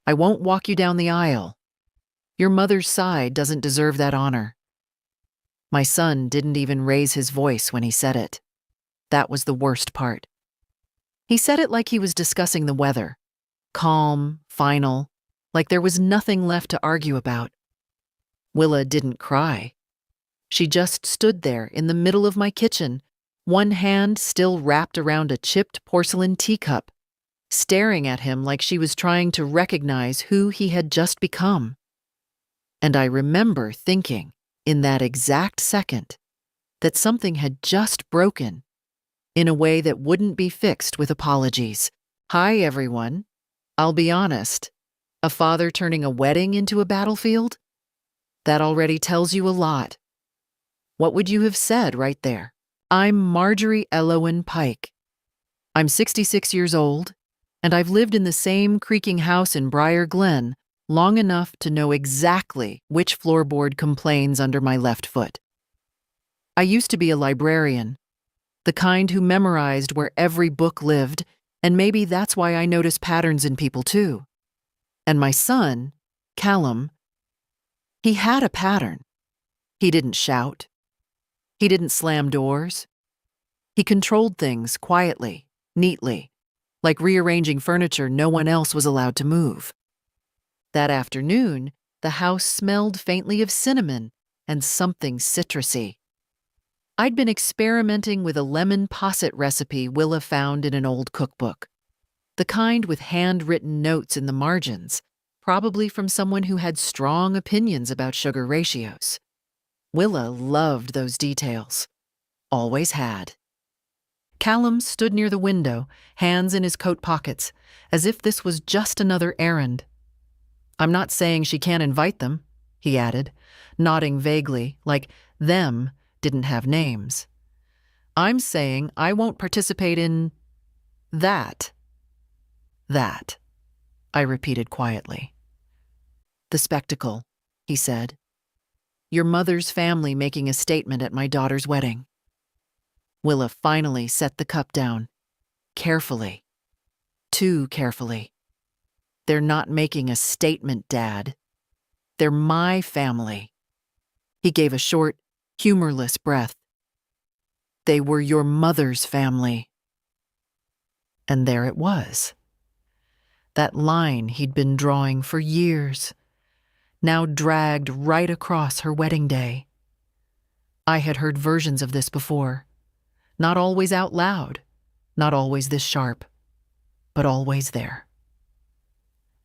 I won't walk you down the aisle. Your mother's side doesn't deserve that honor." My son didn't even raise his voice when he said it. That was the worst part. He said it like he was discussing the weather. Calm, final, like there was nothing left to argue about. Willa didn't cry. She just stood there in the middle of my kitchen, one hand still wrapped around a chipped porcelain teacup, staring at him like she was trying to recognize who he had just become. And I remember thinking, in that exact second, that something had just broken in a way that wouldn't be fixed with apologies. "Hi, everyone. I'll be honest. A father turning a wedding into a battlefield? That already tells you a lot. What would you have said right there? I'm Marjorie Elowen Pike. I'm 66 years old, and I've lived in the same creaking house in Briar Glen long enough to know exactly which floorboard complains under my left foot. I used to be a librarian, the kind who memorized where every book lived, and maybe that's why I notice patterns in people too. And my son, Callum, he had a pattern. He didn't shout. He didn't slam doors. He controlled things quietly, neatly, like rearranging furniture no one else was allowed to move. That afternoon, the house smelled faintly of cinnamon and something citrusy. I'd been experimenting with a lemon posset recipe Willa found in an old cookbook, the kind with handwritten notes in the margins, probably from someone who had strong opinions about sugar ratios. Willa loved those details. Always had. Callum stood near the window, hands in his coat pockets, as if this was just another errand. "I'm not saying she can't invite them," he added, nodding vaguely, like them didn't have names. "I'm saying I won't participate in that." "That," I repeated quietly. "The spectacle," he said. "Your mother's family making a statement at my daughter's wedding." Willa finally set the cup down. Carefully. Too carefully. "They're not making a statement, Dad. They're my family." He gave a short, humorless breath. "They were your mother's family." And there it was. That line he'd been drawing for years, now dragged right across her wedding day. I had heard versions of this before, not always out loud, not always this sharp, but always there.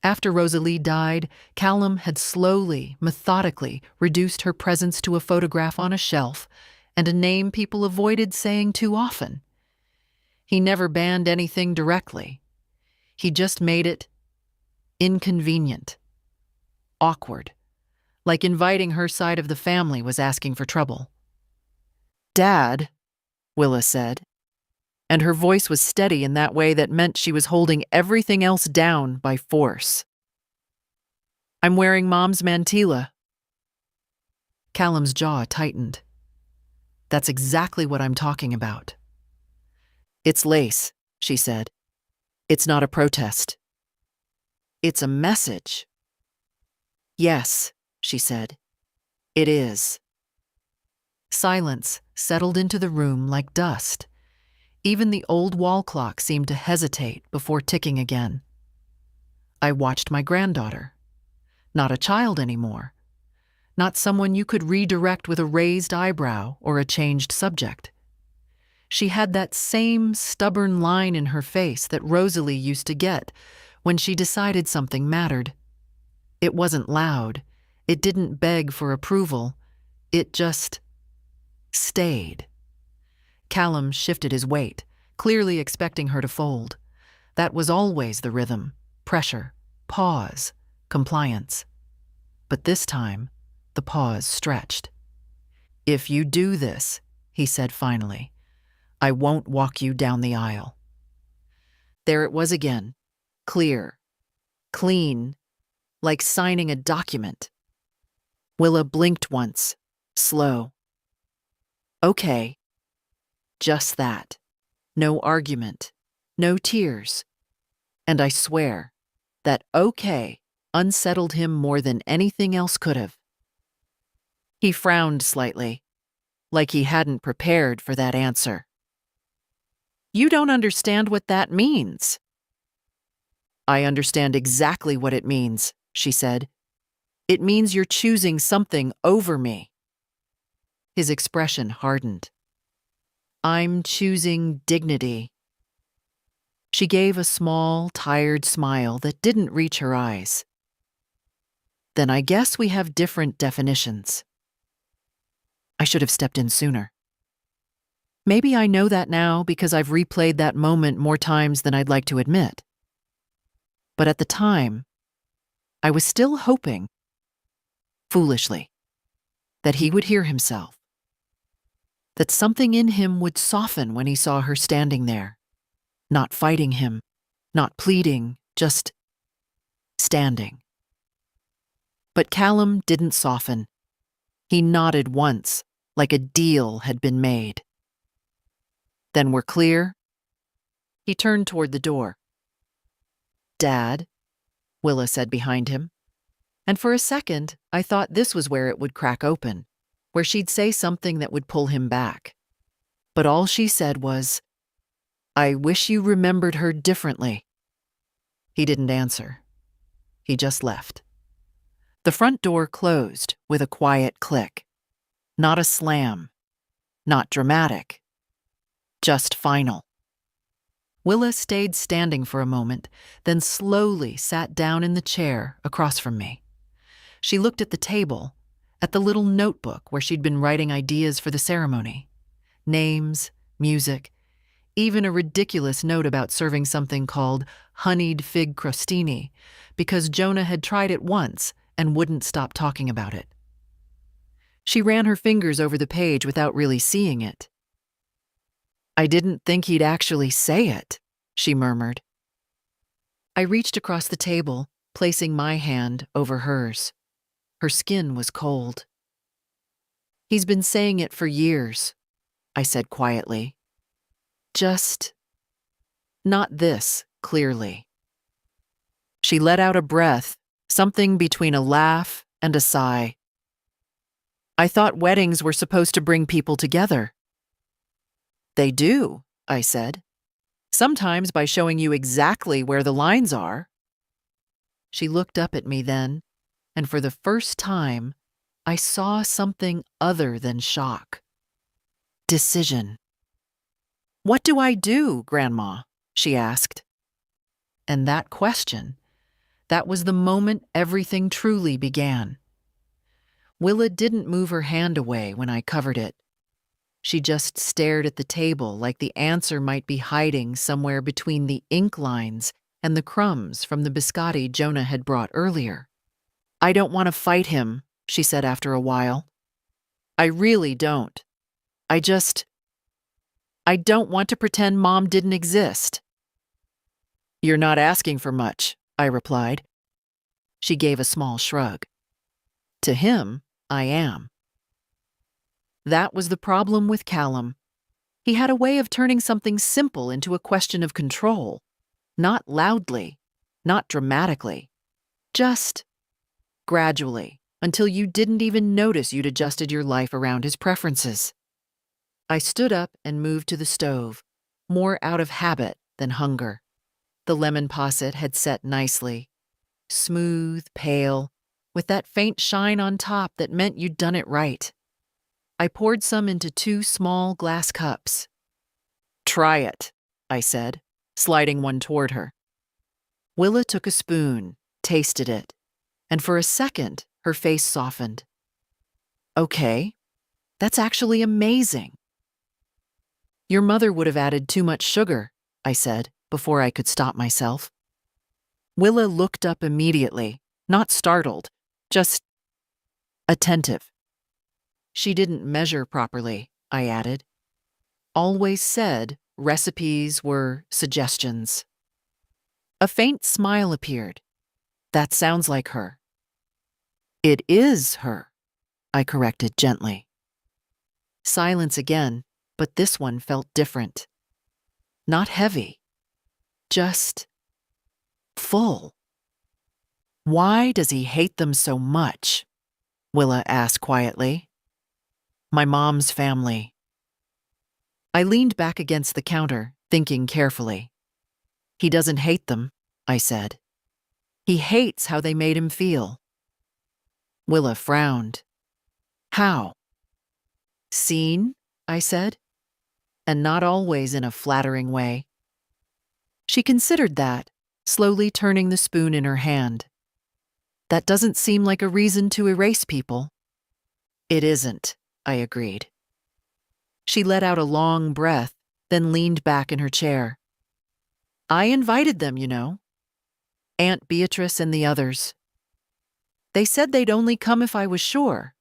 After Rosalie died, Callum had slowly, methodically reduced her presence to a photograph on a shelf and a name people avoided saying too often. He never banned anything directly. He just made it inconvenient, awkward, like inviting her side of the family was asking for trouble. "Dad," Willa said, and her voice was steady in that way that meant she was holding everything else down by force. "I'm wearing Mom's mantilla." Callum's jaw tightened. "That's exactly what I'm talking about." "It's lace," she said. "It's not a protest. It's a message." "Yes," she said. "It is." Silence settled into the room like dust. Even the old wall clock seemed to hesitate before ticking again. I watched my granddaughter. Not a child anymore. Not someone you could redirect with a raised eyebrow or a changed subject. She had that same stubborn line in her face that Rosalie used to get when she decided something mattered. It wasn't loud. It didn't beg for approval. It just stayed. Callum shifted his weight, clearly expecting her to fold. That was always the rhythm: pressure, pause, compliance. But this time, the pause stretched. "If you do this," he said finally, "I won't walk you down the aisle." There it was again, clear, clean, like signing a document. Willa blinked once, slow. "Okay." Just that. No argument. No tears. And I swear that "okay" unsettled him more than anything else could have. He frowned slightly, like he hadn't prepared for that answer. "You don't understand what that means." "I understand exactly what it means," she said. "It means you're choosing something over me." His expression hardened. "I'm choosing dignity." She gave a small, tired smile that didn't reach her eyes. "Then I guess we have different definitions." I should have stepped in sooner. Maybe I know that now because I've replayed that moment more times than I'd like to admit. But at the time, I was still hoping, foolishly, that he would hear himself. That something in him would soften when he saw her standing there, not fighting him, not pleading, just standing. But Callum didn't soften. He nodded once, like a deal had been made. "Then we're clear?" He turned toward the door. "Dad," Willa said behind him. And for a second, I thought this was where it would crack open, where she'd say something that would pull him back. But all she said was, "I wish you remembered her differently." He didn't answer. He just left. The front door closed with a quiet click. Not a slam. Not dramatic. Just final. Willa stayed standing for a moment, then slowly sat down in the chair across from me. She looked at the table, at the little notebook where she'd been writing ideas for the ceremony. Names, music, even a ridiculous note about serving something called honeyed fig crostini, because Jonah had tried it once and wouldn't stop talking about it. She ran her fingers over the page without really seeing it. "I didn't think he'd actually say it," she murmured. I reached across the table, placing my hand over hers. Her skin was cold. "He's been saying it for years," I said quietly. "Just not this, clearly." She let out a breath, something between a laugh and a sigh. "I thought weddings were supposed to bring people together." "They do," I said. "Sometimes by showing you exactly where the lines are." She looked up at me then, and for the first time, I saw something other than shock. Decision. "What do I do, Grandma?" she asked. And that question, that was the moment everything truly began. Willa didn't move her hand away when I covered it. She just stared at the table like the answer might be hiding somewhere between the ink lines and the crumbs from the biscotti Jonah had brought earlier. "I don't want to fight him," she said after a while. "I really don't. I don't want to pretend Mom didn't exist." "You're not asking for much," I replied. She gave a small shrug. "To him, I am." That was the problem with Callum. He had a way of turning something simple into a question of control. Not loudly, not dramatically. Just gradually, until you didn't even notice you'd adjusted your life around his preferences. I stood up and moved to the stove, more out of habit than hunger. The lemon posset had set nicely. Smooth, pale, with that faint shine on top that meant you'd done it right. I poured some into 2 small glass cups. "Try it," I said, sliding one toward her. Willa took a spoon, tasted it, and for a second, her face softened. "Okay, that's actually amazing." "Your mother would have added too much sugar," I said, before I could stop myself. Willa looked up immediately, not startled, just attentive. "She didn't measure properly," I added. "Always said recipes were suggestions." A faint smile appeared. "That sounds like her." "It is her," I corrected gently. Silence again, but this one felt different. Not heavy, just full. Why does he hate them so much? Willa asked quietly. My mom's family. I leaned back against the counter, thinking carefully. He doesn't hate them, I said. He hates how they made him feel. Willa frowned. How? Seen, I said, and not always in a flattering way. She considered that, slowly turning the spoon in her hand. That doesn't seem like a reason to erase people. It isn't, I agreed. She let out a long breath, then leaned back in her chair. I invited them, you know. Aunt Beatrice and the others. They said they'd only come if I was sure.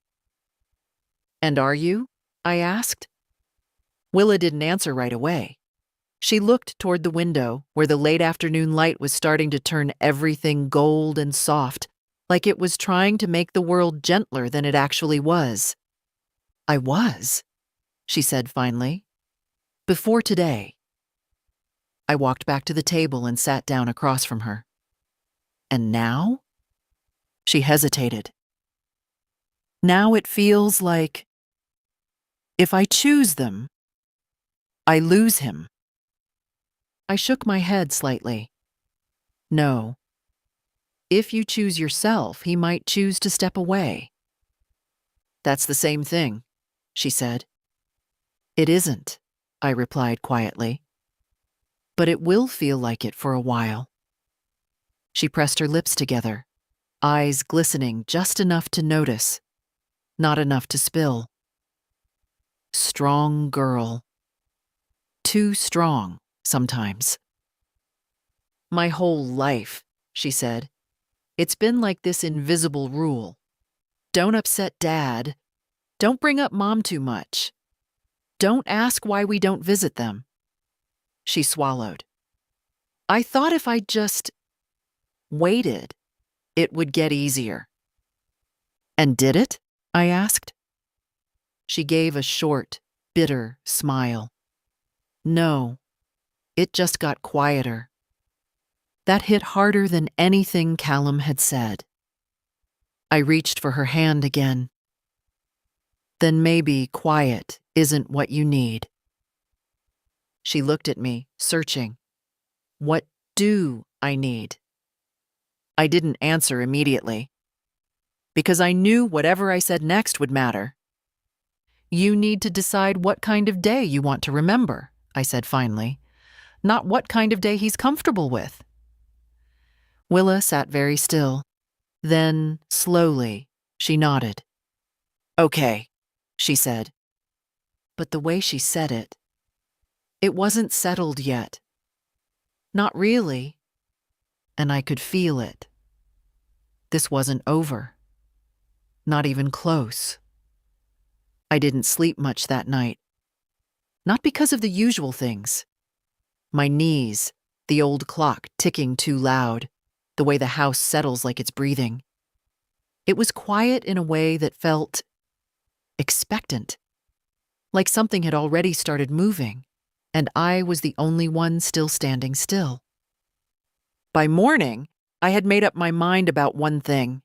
And are you? I asked. Willa didn't answer right away. She looked toward the window, where the late afternoon light was starting to turn everything gold and soft, like it was trying to make the world gentler than it actually was. I was, she said finally. Before today. I walked back to the table and sat down across from her. And now? She hesitated. Now it feels like if I choose them, I lose him. I shook my head slightly. No. If you choose yourself, he might choose to step away. That's the same thing, she said. It isn't, I replied quietly. But it will feel like it for a while. She pressed her lips together, eyes glistening just enough to notice, not enough to spill. Strong girl. Too strong, sometimes. My whole life, she said. It's been like this invisible rule. Don't upset Dad. Don't bring up Mom too much. Don't ask why we don't visit them. She swallowed. I thought if I just waited, it would get easier. And did it? I asked. She gave a short, bitter smile. No, it just got quieter. That hit harder than anything Callum had said. I reached for her hand again. Then maybe quiet isn't what you need. She looked at me, searching. What do I need? I didn't answer immediately, because I knew whatever I said next would matter. You need to decide what kind of day you want to remember, I said finally, not what kind of day he's comfortable with. Willa sat very still. Then, slowly, she nodded. Okay, she said. But the way she said it wasn't settled yet. Not really. And I could feel it. This wasn't over. Not even close. I didn't sleep much that night. Not because of the usual things. My knees, the old clock ticking too loud, the way the house settles like it's breathing. It was quiet in a way that felt expectant, like something had already started moving, and I was the only one still standing still. By morning, I had made up my mind about one thing.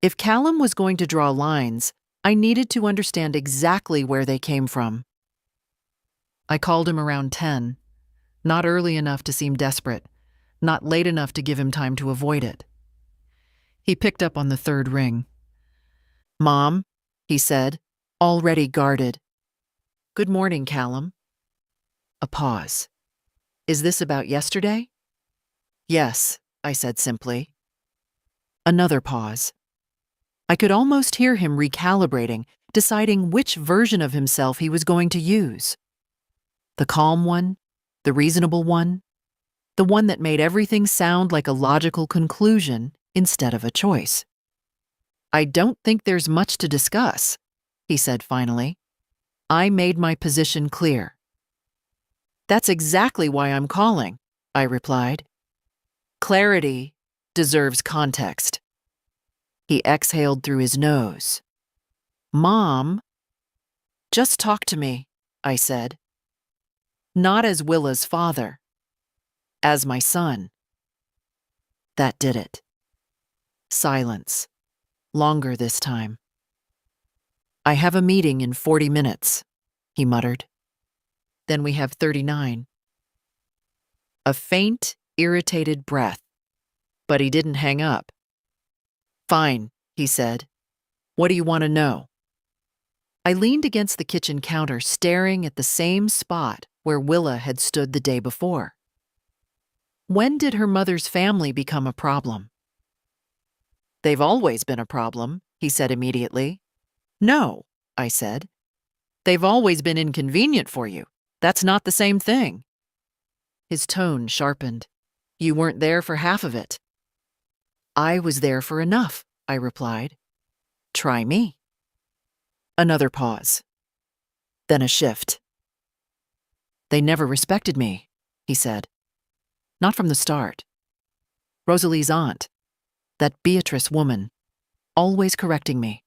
If Callum was going to draw lines, I needed to understand exactly where they came from. I called him around 10, not early enough to seem desperate, not late enough to give him time to avoid it. He picked up on the third ring. Mom, he said, already guarded. Good morning, Callum. A pause. Is this about yesterday? Yes, I said simply. Another pause. I could almost hear him recalibrating, deciding which version of himself he was going to use. The calm one, the reasonable one, the one that made everything sound like a logical conclusion instead of a choice. I don't think there's much to discuss, he said finally. I made my position clear. That's exactly why I'm calling, I replied. Clarity deserves context. He exhaled through his nose. Mom, just talk to me, I said. Not as Willa's father, as my son. That did it. Silence. Longer this time. "I have a meeting in 40 minutes, he muttered. "Then we have 39. A faint, irritated breath. But he didn't hang up. "Fine," he said. "What do you want to know?" I leaned against the kitchen counter, staring at the same spot where Willa had stood the day before. When did her mother's family become a problem? "They've always been a problem," he said immediately. "No," I said. "They've always been inconvenient for you. That's not the same thing." His tone sharpened. "You weren't there for half of it." "I was there for enough," I replied. "Try me." Another pause. Then a shift. "They never respected me," he said. "Not from the start. Rosalie's aunt, that Beatrice woman, always correcting me,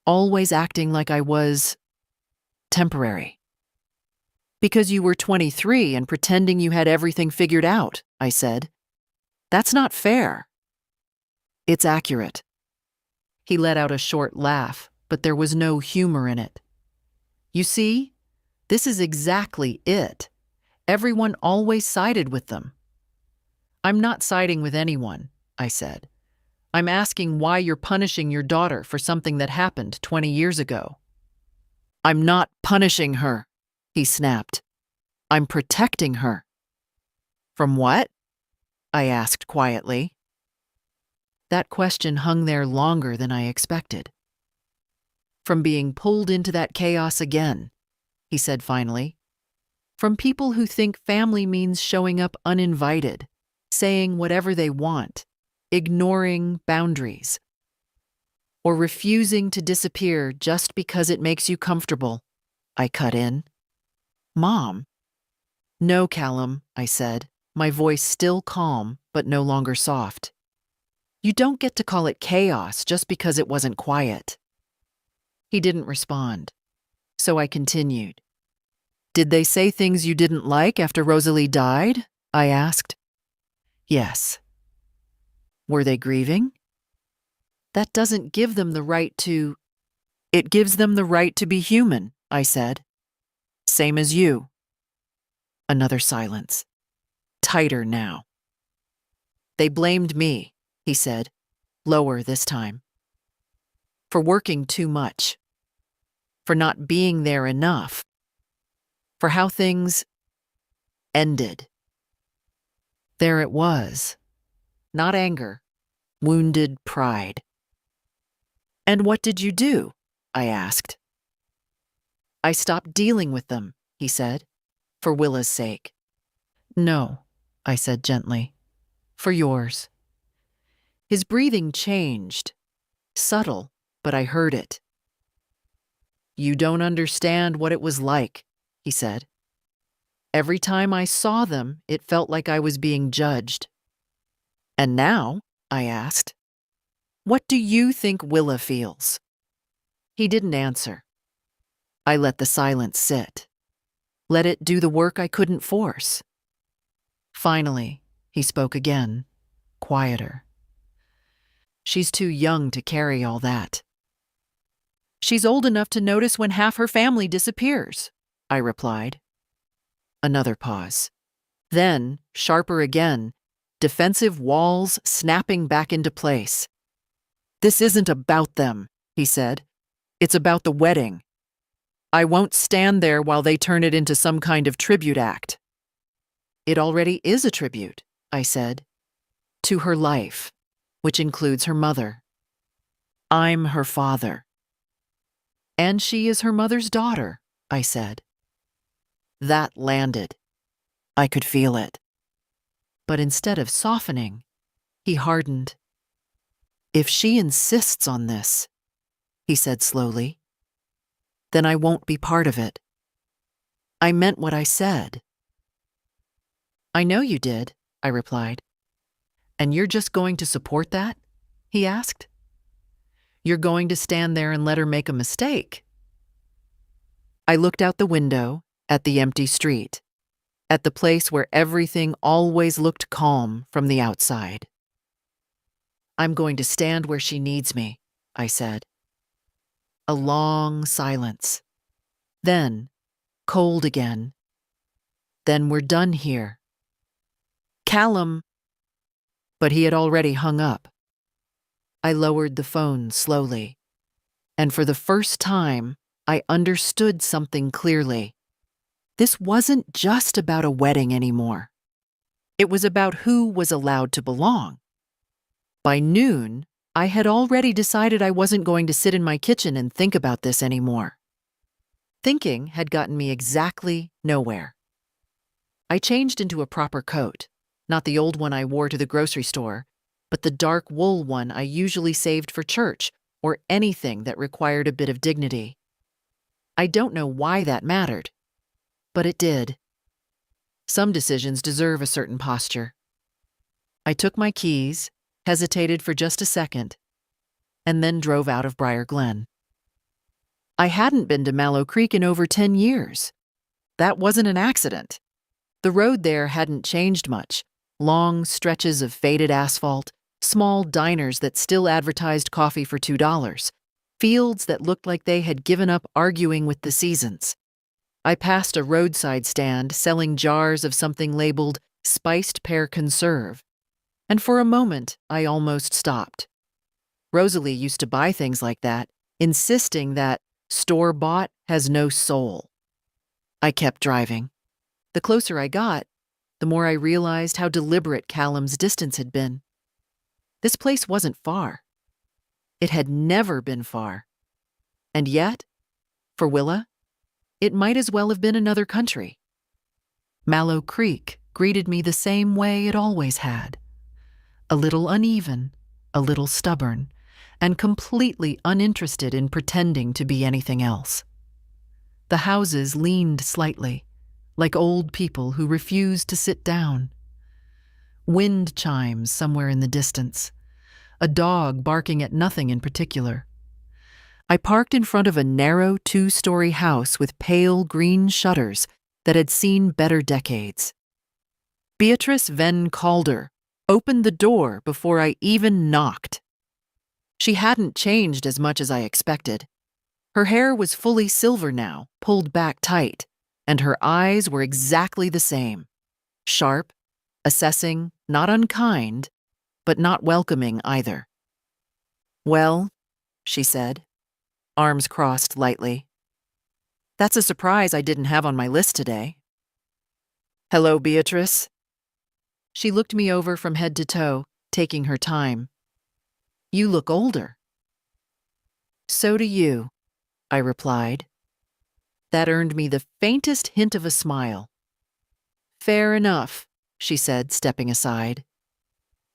always acting like I was temporary." "Because you were 23 and pretending you had everything figured out," I said. "That's not fair." "It's accurate." He let out a short laugh, but there was no humor in it. "You see, this is exactly it. Everyone always sided with them." "I'm not siding with anyone," I said. "I'm asking why you're punishing your daughter for something that happened 20 years ago." "I'm not punishing her," he snapped. "I'm protecting her." "From what?" I asked quietly. That question hung there longer than I expected. "From being pulled into that chaos again," he said finally. "From people who think family means showing up uninvited, saying whatever they want, ignoring boundaries, or refusing to disappear just because it makes you comfortable," I cut in. "Mom." "No, Callum," I said, my voice still calm but no longer soft. "You don't get to call it chaos just because it wasn't quiet." He didn't respond, so I continued. "Did they say things you didn't like after Rosalie died?" I asked. "Yes." "Were they grieving?" "That doesn't give them the right to—" "It gives them the right to be human," I said. "Same as you." Another silence. Tighter now. "They blamed me," he said, lower this time. "For working too much. For not being there enough. For how things ended." There it was. Not anger. Wounded pride. "And what did you do?" I asked. "I stopped dealing with them," he said, "for Willa's sake." "No," I said gently, "for yours." His breathing changed. Subtle, but I heard it. "You don't understand what it was like," he said. "Every time I saw them, it felt like I was being judged." "And now," I asked, "what do you think Willa feels?" He didn't answer. I let the silence sit. Let it do the work I couldn't force. Finally, he spoke again, quieter. "She's too young to carry all that." "She's old enough to notice when half her family disappears," I replied. Another pause. Then, sharper again, defensive walls snapping back into place. "This isn't about them," he said. "It's about the wedding. I won't stand there while they turn it into some kind of tribute act." "It already is a tribute," I said, "to her life, which includes her mother. I'm her father." "And she is her mother's daughter," I said. That landed. I could feel it. But instead of softening, he hardened. "If she insists on this," he said slowly, "then I won't be part of it. I meant what I said." "I know you did," I replied. "And you're just going to support that?" he asked. "You're going to stand there and let her make a mistake?" I looked out the window at the empty street, at the place where everything always looked calm from the outside. I'm going to stand where she needs me, I said. A long silence. Then, cold again. Then we're done here. Callum. But he had already hung up. I lowered the phone slowly, and for the first time, I understood something clearly. This wasn't just about a wedding anymore. It was about who was allowed to belong. By noon, I had already decided I wasn't going to sit in my kitchen and think about this anymore. Thinking had gotten me exactly nowhere. I changed into a proper coat, not the old one I wore to the grocery store, but the dark wool one I usually saved for church or anything that required a bit of dignity. I don't know why that mattered, but it did. Some decisions deserve a certain posture. I took my keys, hesitated for just a second, and then drove out of Briar Glen. I hadn't been to Mallow Creek in over 10 years. That wasn't an accident. The road there hadn't changed much. Long stretches of faded asphalt, small diners that still advertised coffee for $2, fields that looked like they had given up arguing with the seasons. I passed a roadside stand selling jars of something labeled spiced pear conserve, and for a moment I almost stopped. Rosalie used to buy things like that, insisting that store-bought has no soul. I kept driving. The closer I got, the more I realized how deliberate Callum's distance had been. This place wasn't far. It had never been far. And yet, for Willa, it might as well have been another country. Mallow Creek greeted me the same way it always had. A little uneven, a little stubborn, and completely uninterested in pretending to be anything else. The houses leaned slightly, like old people who refused to sit down. Wind chimes somewhere in the distance, a dog barking at nothing in particular. I parked in front of a narrow 2-story house with pale green shutters that had seen better decades. Beatrice Venn Calder opened the door before I even knocked. She hadn't changed as much as I expected. Her hair was fully silver now, pulled back tight, and her eyes were exactly the same. Sharp, assessing, not unkind, but not welcoming either. "Well," she said, arms crossed lightly. "That's a surprise I didn't have on my list today." "Hello, Beatrice." She looked me over from head to toe, taking her time. "You look older." "So do you," I replied. That earned me the faintest hint of a smile. "Fair enough," she said, stepping aside.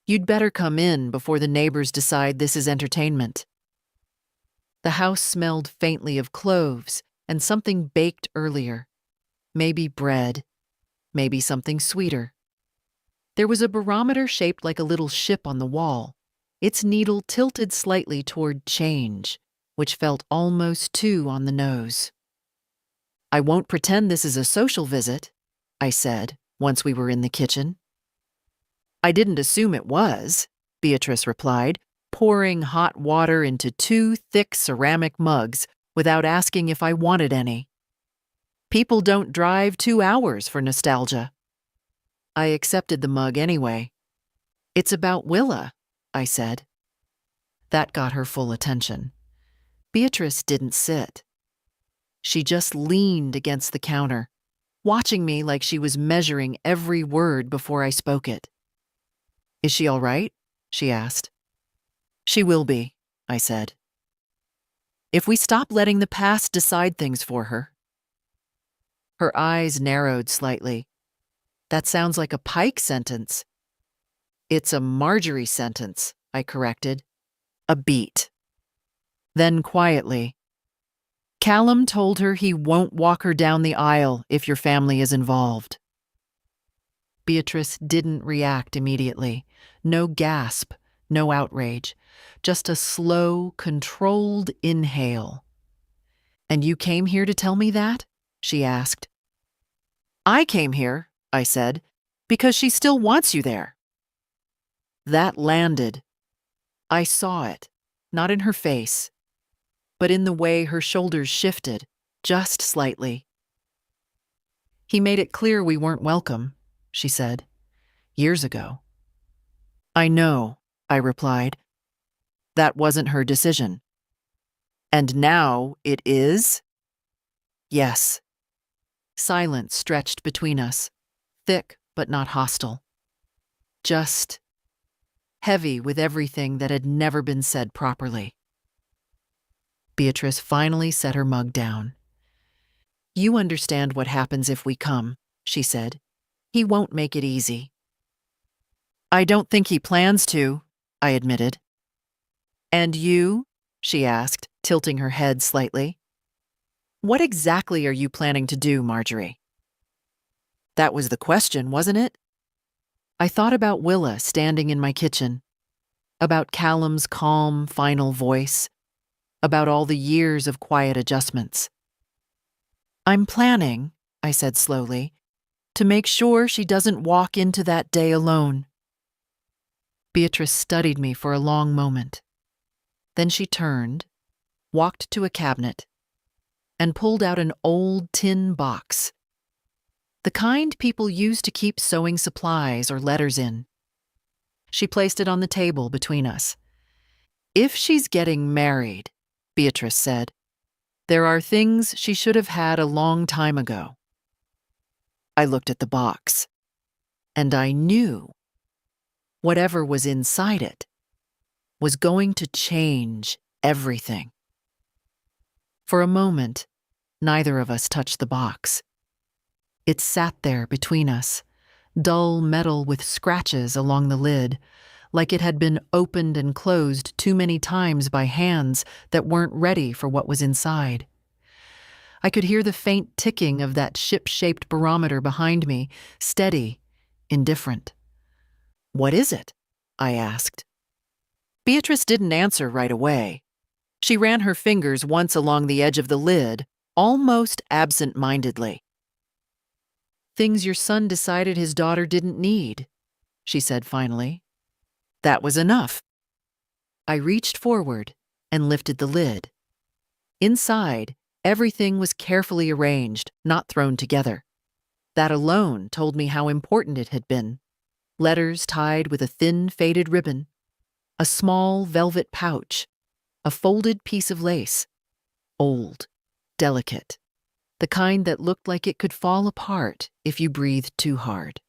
"You'd better come in before the neighbors decide this is entertainment." The house smelled faintly of cloves and something baked earlier. Maybe bread, maybe something sweeter. There was a barometer shaped like a little ship on the wall, its needle tilted slightly toward change, which felt almost too on the nose. "I won't pretend this is a social visit," I said, once we were in the kitchen. "I didn't assume it was," Beatrice replied, pouring hot water into 2 thick ceramic mugs without asking if I wanted any. "People don't drive 2 hours for nostalgia." I accepted the mug anyway. "It's about Willa," I said. That got her full attention. Beatrice didn't sit. She just leaned against the counter, watching me like she was measuring every word before I spoke it. "Is she all right?" she asked. "She will be," I said. "If we stop letting the past decide things for her." Her eyes narrowed slightly. "That sounds like a Pike sentence." "It's a Marjorie sentence," I corrected. "A beat." Then quietly, "Callum told her he won't walk her down the aisle if your family is involved." Beatrice didn't react immediately. No gasp, no outrage, just a slow, controlled inhale. "And you came here to tell me that?" she asked. "I came here," I said, "because she still wants you there." That landed. I saw it, not in her face, but in the way her shoulders shifted, just slightly. "He made it clear we weren't welcome," she said, "years ago." "I know," I replied. "That wasn't her decision." "And now it is?" "Yes." Silence stretched between us, thick but not hostile. Just heavy with everything that had never been said properly. Beatrice finally set her mug down. "You understand what happens if we come," she said. "He won't make it easy." "I don't think he plans to," I admitted. "And you?" she asked, tilting her head slightly. "What exactly are you planning to do, Marjorie?" That was the question, wasn't it? I thought about Willa standing in my kitchen, about Callum's calm, final voice, about all the years of quiet adjustments. "I'm planning," I said slowly, "to make sure she doesn't walk into that day alone." Beatrice studied me for a long moment. Then she turned, walked to a cabinet, and pulled out an old tin box. The kind people use to keep sewing supplies or letters in. She placed it on the table between us. "If she's getting married," Beatrice said, "there are things she should have had a long time ago." I looked at the box, and I knew whatever was inside it was going to change everything. For a moment, neither of us touched the box. It sat there between us, dull metal with scratches along the lid, like it had been opened and closed too many times by hands that weren't ready for what was inside. I could hear the faint ticking of that ship-shaped barometer behind me, steady, indifferent. "What is it?" I asked. Beatrice didn't answer right away. She ran her fingers once along the edge of the lid, almost absent-mindedly. "Things your son decided his daughter didn't need," she said finally. That was enough. I reached forward and lifted the lid. Inside, everything was carefully arranged, not thrown together. That alone told me how important it had been. Letters tied with a thin, faded ribbon, a small velvet pouch, a folded piece of lace. Old, delicate, the kind that looked like it could fall apart if you breathed too hard.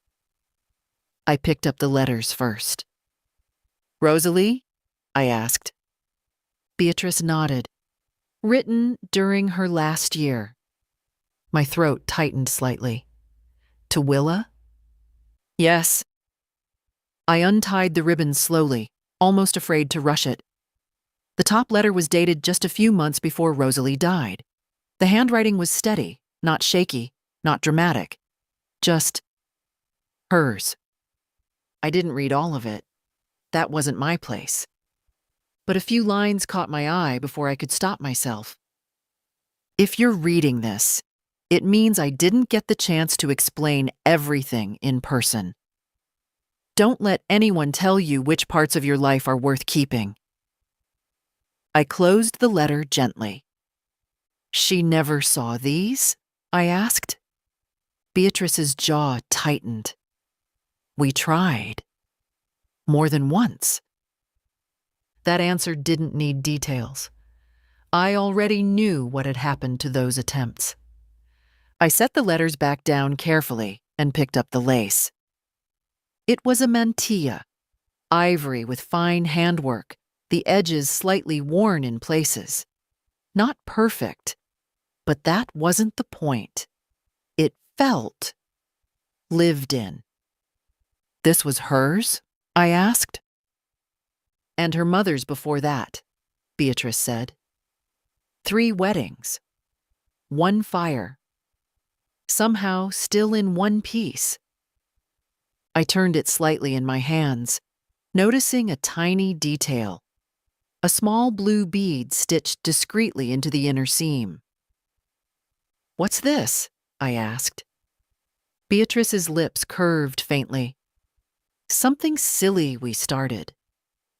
I picked up the letters first. "Rosalie?" I asked. Beatrice nodded. "Written during her last year." My throat tightened slightly. "To Willa?" "Yes." I untied the ribbon slowly, almost afraid to rush it. The top letter was dated just a few months before Rosalie died. The handwriting was steady, not shaky, not dramatic. Just hers. I didn't read all of it. That wasn't my place. But a few lines caught my eye before I could stop myself. "If you're reading this, it means I didn't get the chance to explain everything in person. Don't let anyone tell you which parts of your life are worth keeping." I closed the letter gently. "She never saw these?" I asked. Beatrice's jaw tightened. "We tried. More than once." That answer didn't need details. I already knew what had happened to those attempts. I set the letters back down carefully and picked up the lace. It was a mantilla, ivory with fine handwork, the edges slightly worn in places. Not perfect, but that wasn't the point. It felt lived in. "This was hers?" I asked. "And her mother's before that," Beatrice said. 3 weddings. 1 fire. Somehow still in one piece. I turned it slightly in my hands, noticing a tiny detail. A small blue bead stitched discreetly into the inner seam. "What's this?" I asked. Beatrice's lips curved faintly. "Something silly we started.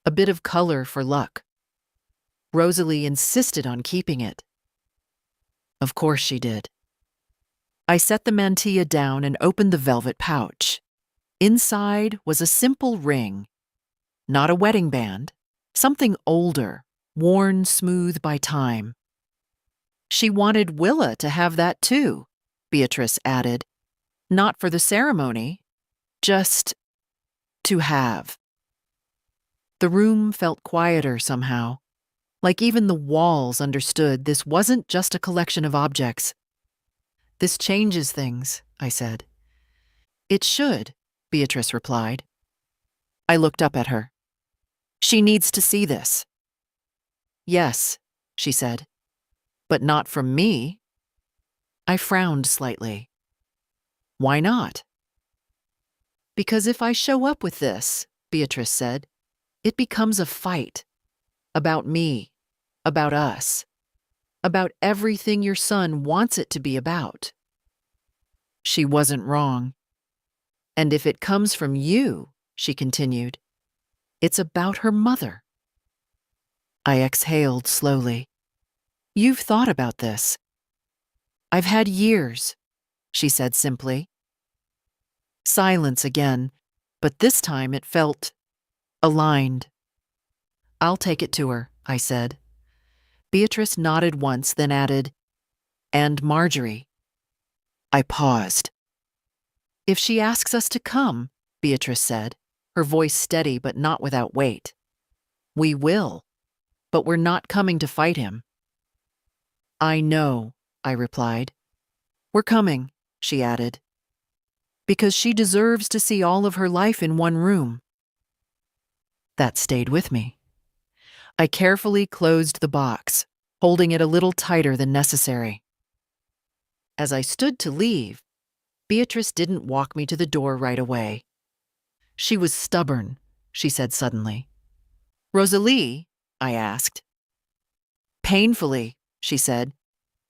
a bit of color for luck. Rosalie insisted on keeping it. Of course she did. I set the mantilla down and opened the velvet pouch. Inside was a simple ring, not a wedding band, something older, worn smooth by time. She wanted Willa to have that too, Beatrice added. Not for the ceremony, just to have. The room felt quieter somehow, like even the walls understood this wasn't just a collection of objects. This changes things, I said. It should, Beatrice replied. I looked up at her. She needs to see this. Yes, she said, but not from me. I frowned slightly. Why not? Because if I show up with this, Beatrice said, it becomes a fight. About me, about us, about everything your son wants it to be about. She wasn't wrong. And if it comes from you, she continued, it's about her mother. I exhaled slowly. You've thought about this. I've had years, she said simply. Silence again, but this time it felt aligned. I'll take it to her, I said. Beatrice nodded once, then added, and Marjorie. I paused. If she asks us to come, Beatrice said, her voice steady but not without weight. We will, but we're not coming to fight him. I know, I replied. We're coming, she added, because she deserves to see all of her life in one room. That stayed with me. I carefully closed the box, holding it a little tighter than necessary. As I stood to leave, Beatrice didn't walk me to the door right away. She was stubborn, she said suddenly. Rosalie? I asked. Painfully, she said,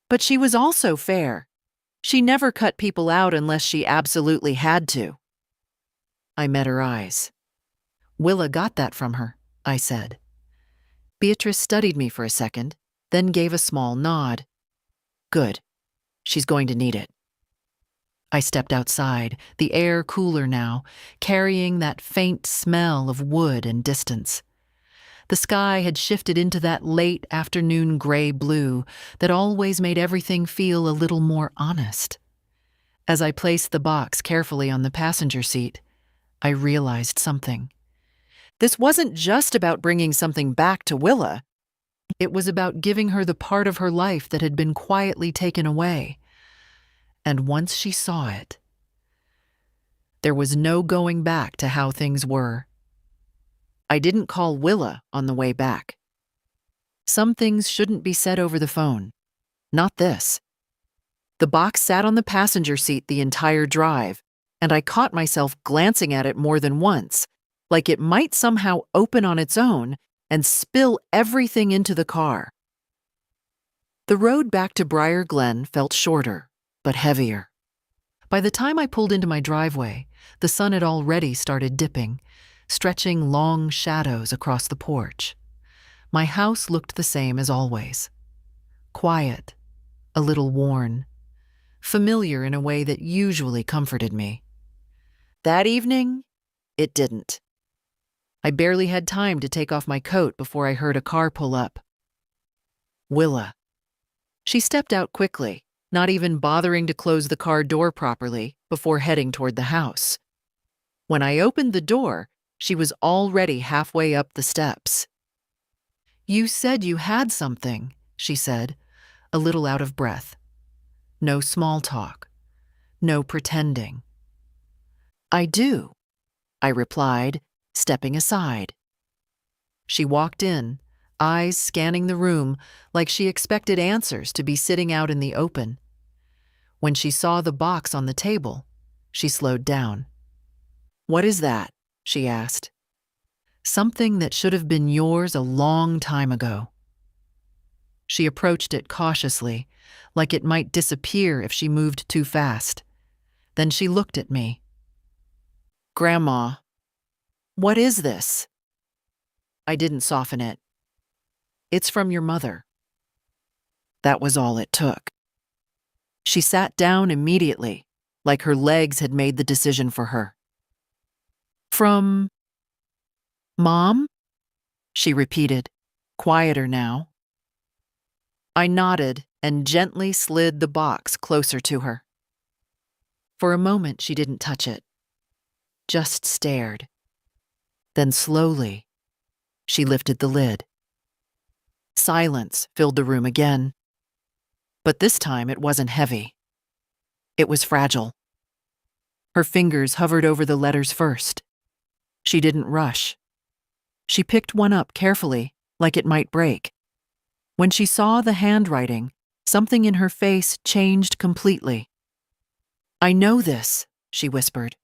but she was also fair. She never cut people out unless she absolutely had to. I met her eyes. Willa got that from her, I said. Beatrice studied me for a second, then gave a small nod. Good. She's going to need it. I stepped outside, the air cooler now, carrying that faint smell of wood and distance. The sky had shifted into that late afternoon gray blue that always made everything feel a little more honest. As I placed the box carefully on the passenger seat, I realized something. This wasn't just about bringing something back to Willa. It was about giving her the part of her life that had been quietly taken away. And once she saw it, there was no going back to how things were. I didn't call Willa on the way back. Some things shouldn't be said over the phone. Not this. The box sat on the passenger seat the entire drive, and I caught myself glancing at it more than once, like it might somehow open on its own and spill everything into the car. The road back to Briar Glen felt shorter, but heavier. By the time I pulled into my driveway, the sun had already started dipping, stretching long shadows across the porch. My house looked the same as always. Quiet, a little worn, familiar in a way that usually comforted me. That evening, it didn't. I barely had time to take off my coat before I heard a car pull up. Willa. She stepped out quickly, not even bothering to close the car door properly before heading toward the house. When I opened the door, she was already halfway up the steps. You said you had something, she said, a little out of breath. No small talk. No pretending. I do, I replied, stepping aside. She walked in, eyes scanning the room like she expected answers to be sitting out in the open. When she saw the box on the table, she slowed down. What is that? She asked. Something that should have been yours a long time ago. She approached it cautiously, like it might disappear if she moved too fast. Then she looked at me. Grandma, what is this? I didn't soften it. It's from your mother. That was all it took. She sat down immediately, like her legs had made the decision for her. From Mom? She repeated, quieter now. I nodded and gently slid the box closer to her. For a moment, she didn't touch it, just stared. Then slowly, she lifted the lid. Silence filled the room again. But this time it wasn't heavy. It was fragile. Her fingers hovered over the letters first. She didn't rush. She picked one up carefully, like it might break. When she saw the handwriting, something in her face changed completely. I know this, she whispered.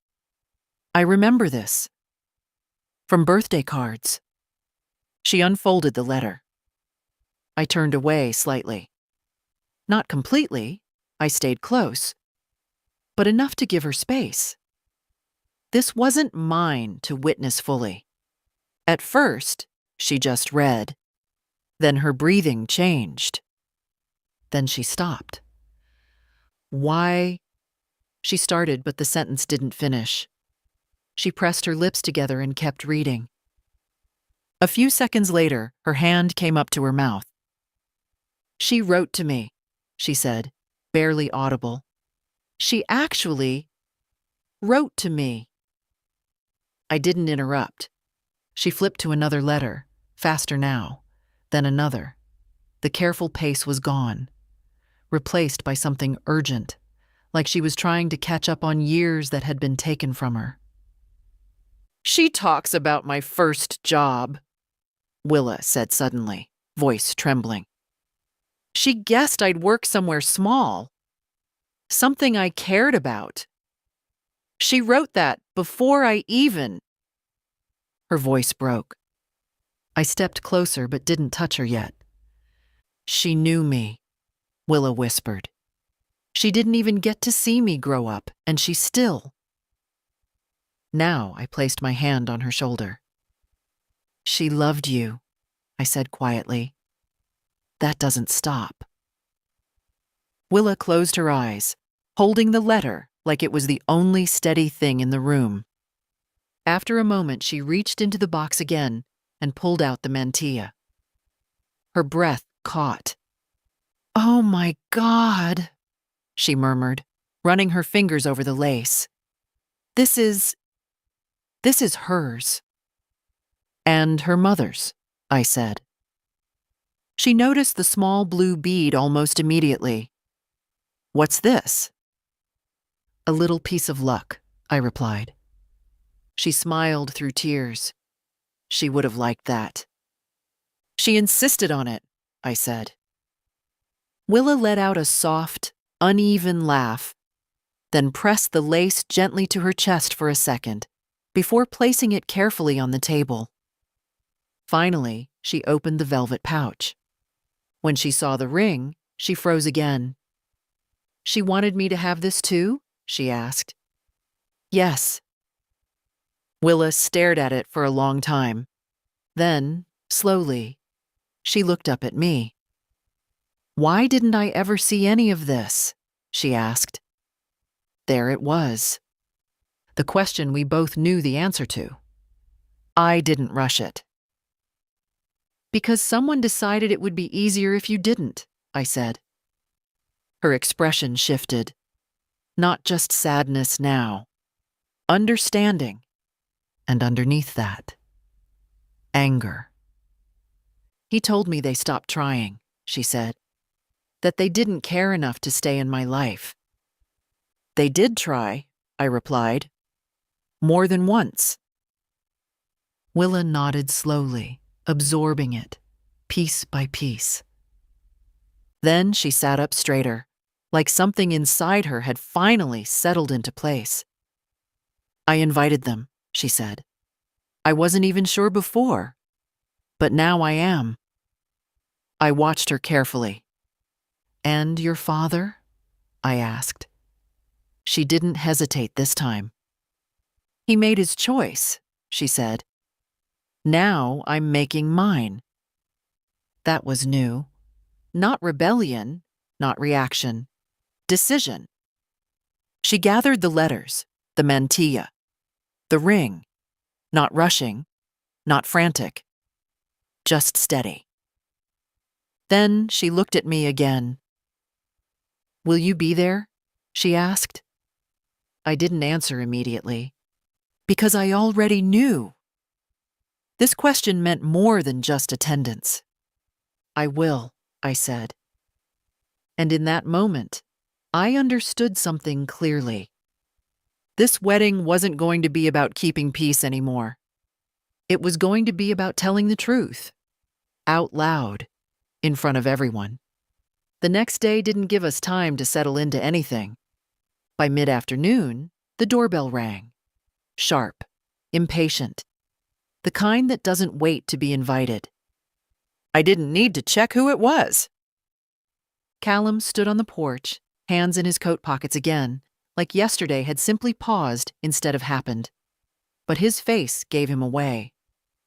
I remember this. From birthday cards. She unfolded the letter. I turned away slightly. Not completely, I stayed close, but enough to give her space. This wasn't mine to witness fully. At first, she just read. Then her breathing changed. Then she stopped. Why? She started, but the sentence didn't finish. She pressed her lips together and kept reading. A few seconds later, her hand came up to her mouth. She wrote to me, she said, barely audible. She actually wrote to me. I didn't interrupt. She flipped to another letter, faster now, then another. The careful pace was gone, replaced by something urgent, like she was trying to catch up on years that had been taken from her. She talks about my first job, Willa said suddenly, voice trembling. She guessed I'd work somewhere small, something I cared about. She wrote that before I even... Her voice broke. I stepped closer but didn't touch her yet. She knew me, Willa whispered. She didn't even get to see me grow up, and she still... Now I placed my hand on her shoulder. She loved you, I said quietly. That doesn't stop. Willa closed her eyes, holding the letter like it was the only steady thing in the room. After a moment, she reached into the box again and pulled out the mantilla. Her breath caught. Oh my God, she murmured, running her fingers over the lace. This is hers. And her mother's, I said. She noticed the small blue bead almost immediately. What's this? A little piece of luck, I replied. She smiled through tears. She would have liked that. She insisted on it, I said. Willa let out a soft, uneven laugh, then pressed the lace gently to her chest for a second, before placing it carefully on the table. Finally, she opened the velvet pouch. When she saw the ring, she froze again. She wanted me to have this too? She asked. Yes. Willa stared at it for a long time. Then, slowly, she looked up at me. Why didn't I ever see any of this? She asked. There it was. The question we both knew the answer to. I didn't rush it. Because someone decided it would be easier if you didn't, I said. Her expression shifted. Not just sadness now. Understanding. And underneath that, anger. He told me they stopped trying, she said. That they didn't care enough to stay in my life. They did try, I replied. More than once. Willa nodded slowly, absorbing it, piece by piece. Then she sat up straighter, like something inside her had finally settled into place. I invited them, she said. I wasn't even sure before, but now I am. I watched her carefully. And your father? I asked. She didn't hesitate this time. He made his choice, she said. Now I'm making mine. That was new. Not rebellion, not reaction. Decision. She gathered the letters, the mantilla, the ring. Not rushing, not frantic. Just steady. Then she looked at me again. "Will you be there?" she asked. I didn't answer immediately, because I already knew. This question meant more than just attendance. "I will," I said. And in that moment, I understood something clearly. This wedding wasn't going to be about keeping peace anymore. It was going to be about telling the truth, out loud, in front of everyone. The next day didn't give us time to settle into anything. By mid-afternoon, the doorbell rang. Sharp, impatient, the kind that doesn't wait to be invited. I didn't need to check who it was. Callum stood on the porch, hands in his coat pockets again, like yesterday had simply paused instead of happened. But his face gave him away.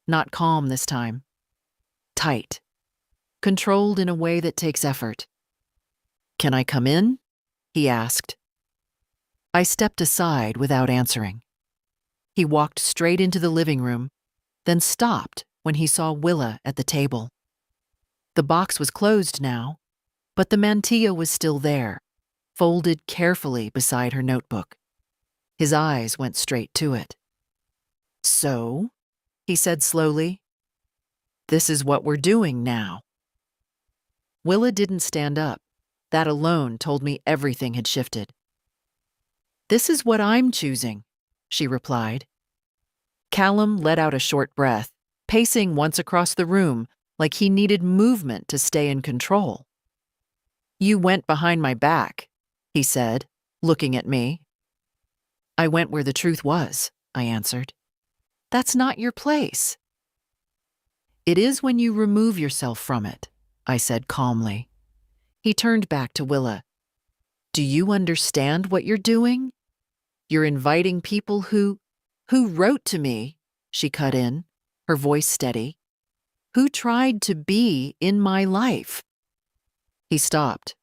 Not calm this time. Tight. Controlled in a way that takes effort. "Can I come in?" he asked. I stepped aside without answering. He walked straight into the living room, then stopped when he saw Willa at the table. The box was closed now, but the mantilla was still there, folded carefully beside her notebook. His eyes went straight to it. "So," he said slowly, "this is what we're doing now." Willa didn't stand up. That alone told me everything had shifted. "This is what I'm choosing," she replied. Callum let out a short breath, pacing once across the room like he needed movement to stay in control. "You went behind my back," he said, looking at me. "I went where the truth was," I answered. "That's not your place." "It is when you remove yourself from it," I said calmly. He turned back to Willa. "Do you understand what you're doing? You're inviting people who wrote to me," she cut in, her voice steady, "who tried to be in my life." He stopped.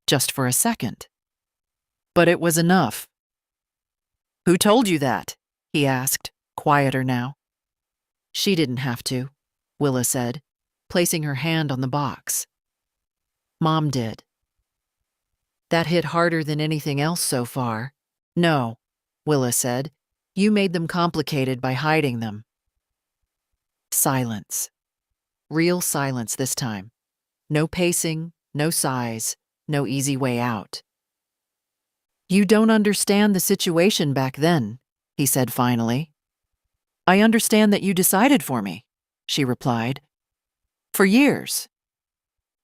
Just for a second. But it was enough. "Who told you that?" he asked, quieter now. "She didn't have to," Willa said, placing her hand on the box. "Mom did." That hit harder than anything else so far. "No," Willa said. "You made them complicated by hiding them." Silence. Real silence this time. No pacing, no sighs, no easy way out. "You don't understand the situation back then," he said finally. "I understand that you decided for me," she replied. "For years."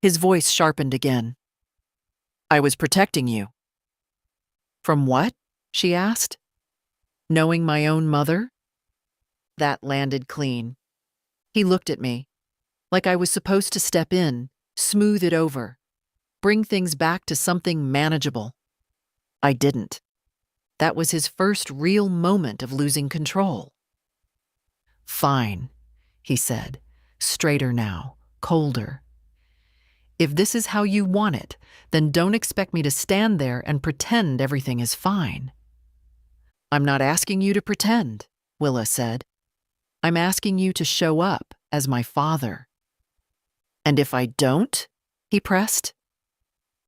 His voice sharpened again. "I was protecting you." "From what?" she asked. "Knowing my own mother?" That landed clean. He looked at me, like I was supposed to step in, smooth it over, bring things back to something manageable. I didn't. That was his first real moment of losing control. "Fine," he said, straighter now, colder. "If this is how you want it, then don't expect me to stand there and pretend everything is fine." "I'm not asking you to pretend," Willa said. "I'm asking you to show up as my father." "And if I don't?" he pressed.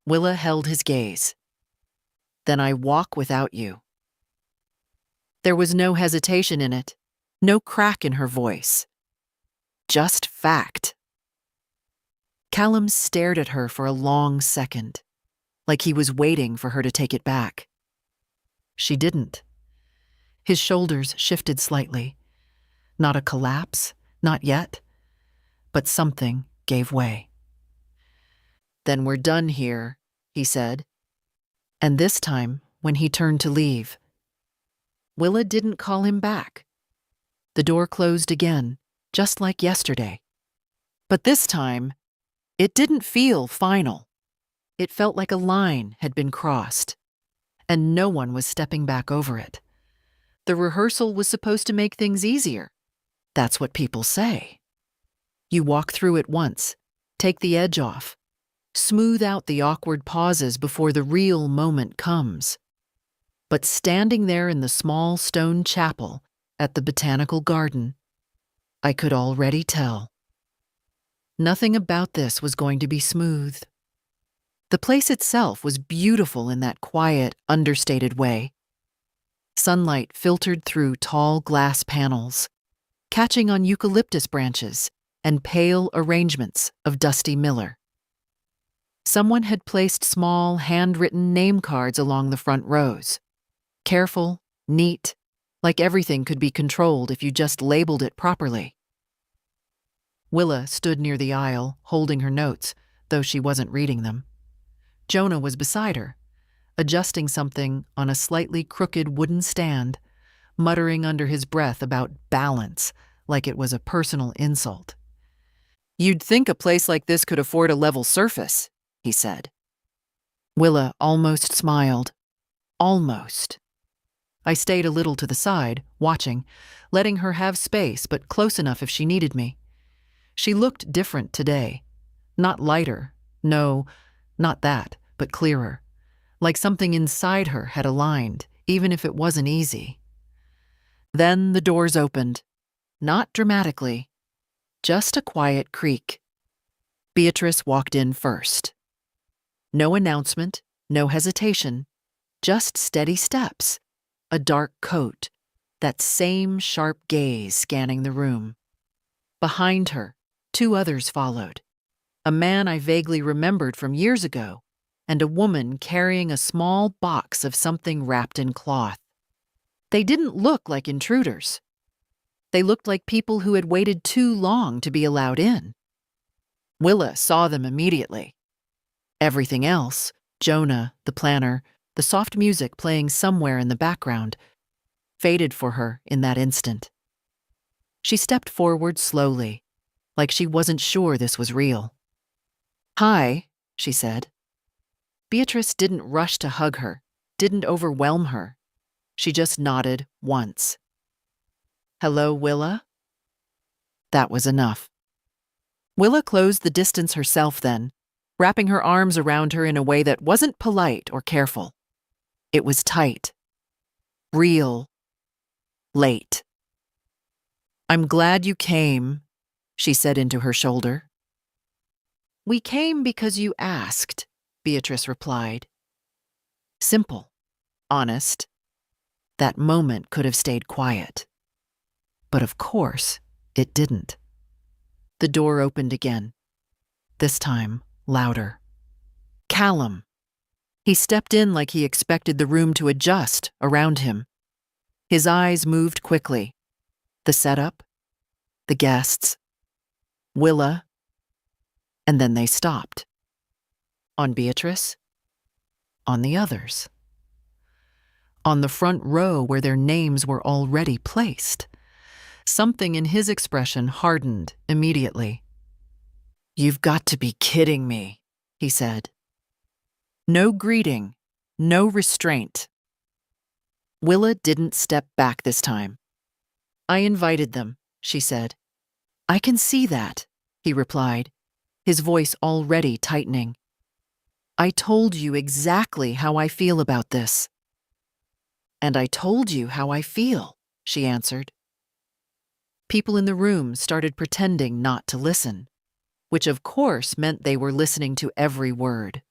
Willa held his gaze. "Then I walk without you." There was no hesitation in it, no crack in her voice. Just fact. Callum stared at her for a long second, like he was waiting for her to take it back. She didn't. His shoulders shifted slightly. Not a collapse, not yet, but something gave way. "Then we're done here," he said. And this time, when he turned to leave, Willa didn't call him back. The door closed again, just like yesterday. But this time, it didn't feel final. It felt like a line had been crossed, and no one was stepping back over it. The rehearsal was supposed to make things easier. That's what people say. You walk through it once, take the edge off, smooth out the awkward pauses before the real moment comes. But standing there in the small stone chapel at the botanical garden, I could already tell. Nothing about this was going to be smooth. The place itself was beautiful in that quiet, understated way. Sunlight filtered through tall glass panels, catching on eucalyptus branches and pale arrangements of dusty Miller. Someone had placed small, handwritten name cards along the front rows. Careful, neat, like everything could be controlled if you just labeled it properly. Willa stood near the aisle, holding her notes, though she wasn't reading them. Jonah was beside her, adjusting something on a slightly crooked wooden stand, muttering under his breath about balance, like it was a personal insult. "You'd think a place like this could afford a level surface," he said. Willa almost smiled. Almost. I stayed a little to the side, watching, letting her have space, but close enough if she needed me. She looked different today. Not lighter. No, not that, but clearer. Like something inside her had aligned, even if it wasn't easy. Then the doors opened. Not dramatically. Just a quiet creak. Beatrice walked in first. No announcement, no hesitation, just steady steps, a dark coat, that same sharp gaze scanning the room. Behind her, 2 others followed, a man I vaguely remembered from years ago, and a woman carrying a small box of something wrapped in cloth. They didn't look like intruders. They looked like people who had waited too long to be allowed in. Willa saw them immediately. Everything else, Jonah, the planner, the soft music playing somewhere in the background, faded for her in that instant. She stepped forward slowly, like she wasn't sure this was real. "Hi," she said. Beatrice didn't rush to hug her, didn't overwhelm her. She just nodded once. "Hello, Willa?" That was enough. Willa closed the distance herself then, wrapping her arms around her in a way that wasn't polite or careful. It was tight. Real. Late. "I'm glad you came," she said into her shoulder. "We came because you asked," Beatrice replied. Simple. Honest. That moment could have stayed quiet. But of course, it didn't. The door opened again. This time, louder. Callum. He stepped in like he expected the room to adjust around him. His eyes moved quickly. The setup, the guests, Willa, and then they stopped. On Beatrice, on the others. On the front row where their names were already placed. Something in his expression hardened immediately. "You've got to be kidding me," he said. No greeting, no restraint. Willa didn't step back this time. "I invited them," she said. "I can see that," he replied, his voice already tightening. "I told you exactly how I feel about this." "And I told you how I feel," she answered. People in the room started pretending not to listen, which of course meant they were listening to every word.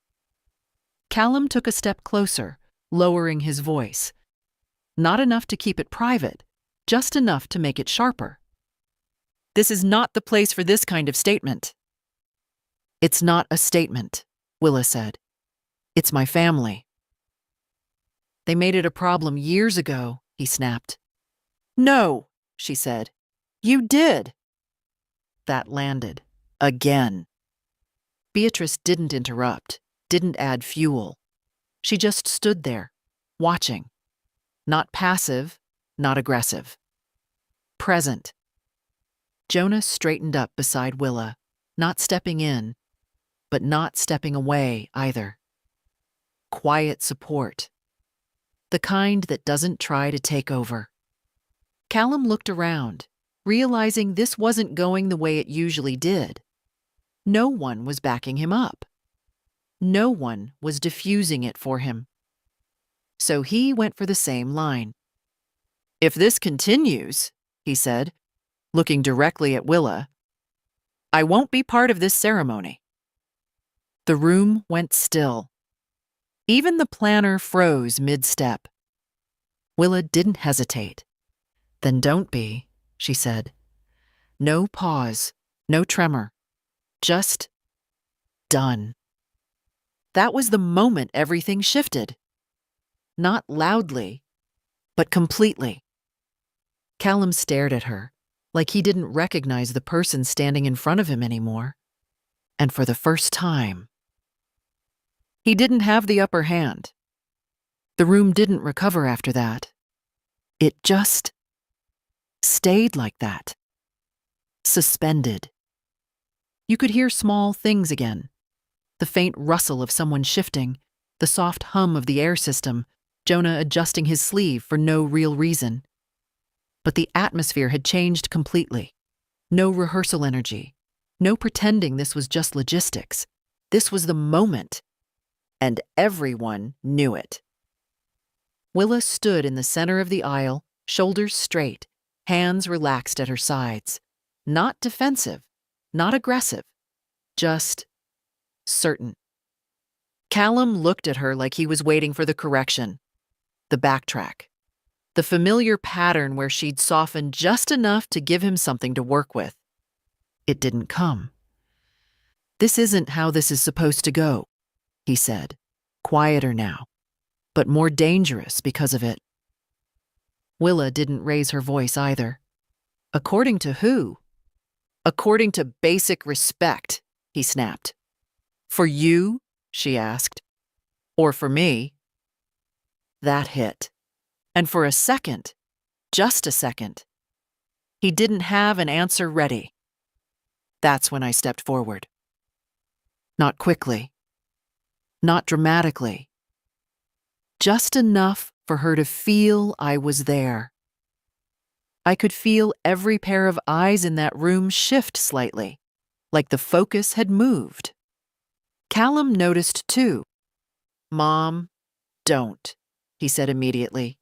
Callum took a step closer, lowering his voice. Not enough to keep it private, just enough to make it sharper. "This is not the place for this kind of statement." "It's not a statement," Willa said. "It's my family." "They made it a problem years ago," he snapped. "No," she said. "You did." That landed. Again. Beatrice didn't interrupt, didn't add fuel. She just stood there, watching. Not passive, not aggressive. Present. Jonah straightened up beside Willa, not stepping in, but not stepping away either. Quiet support. The kind that doesn't try to take over. Callum looked around, realizing this wasn't going the way it usually did. No one was backing him up. No one was diffusing it for him. So he went for the same line. "If this continues," he said, looking directly at Willa, "I won't be part of this ceremony." The room went still. Even the planner froze mid-step. Willa didn't hesitate. "Then don't be," she said. No pause, no tremor. Just done. That was the moment everything shifted. Not loudly, but completely. Callum stared at her, like he didn't recognize the person standing in front of him anymore. And for the first time, he didn't have the upper hand. The room didn't recover after that. It just stayed like that. Suspended. You could hear small things again. The faint rustle of someone shifting, the soft hum of the air system, Jonah adjusting his sleeve for no real reason. But the atmosphere had changed completely. No rehearsal energy. No pretending this was just logistics. This was the moment. And everyone knew it. Willa stood in the center of the aisle, shoulders straight, hands relaxed at her sides. Not defensive, not aggressive, just certain. Callum looked at her like he was waiting for the correction, the backtrack, the familiar pattern where she'd softened just enough to give him something to work with. It didn't come. "This isn't how this is supposed to go," he said, quieter now, but more dangerous because of it. Willa didn't raise her voice either. "According to who?" "According to basic respect," he snapped. "For you?" she asked. "Or for me?" That hit. And for a second, just a second, he didn't have an answer ready. That's when I stepped forward. Not quickly. Not dramatically. Just enough for her to feel I was there. I could feel every pair of eyes in that room shift slightly, like the focus had moved. Callum noticed too. "Mom, don't," he said immediately.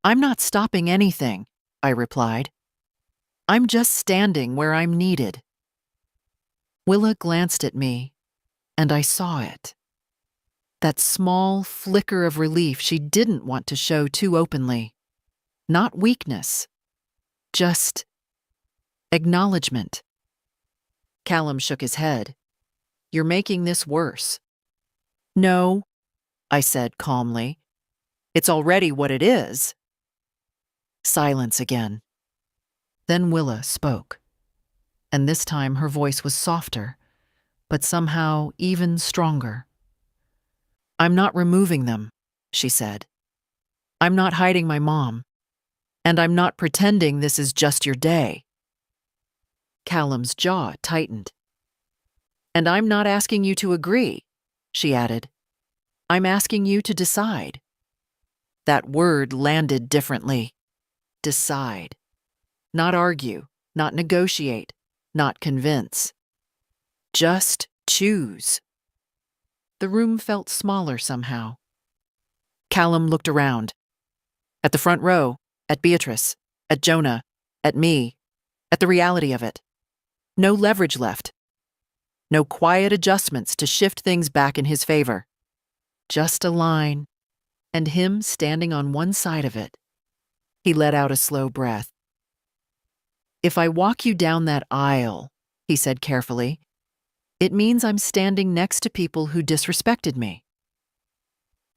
"I'm not stopping anything," I replied. "I'm just standing where I'm needed." Willa glanced at me, and I saw it. That small flicker of relief she didn't want to show too openly. Not weakness. Just acknowledgement. Callum shook his head. "You're making this worse." "No," I said calmly. "It's already what it is." Silence again. Then Willa spoke. And this time her voice was softer, but somehow even stronger. "I'm not removing them," she said. "I'm not hiding my mom. And I'm not pretending this is just your day." Callum's jaw tightened. "And I'm not asking you to agree," she added. "I'm asking you to decide." That word landed differently. Decide. Not argue, not negotiate, not convince. Just choose. The room felt smaller somehow. Callum looked around. At the front row, at Beatrice, at Jonah, at me, at the reality of it. No leverage left. No quiet adjustments to shift things back in his favor. Just a line, and him standing on one side of it. He let out a slow breath. "If I walk you down that aisle," he said carefully, "it means I'm standing next to people who disrespected me."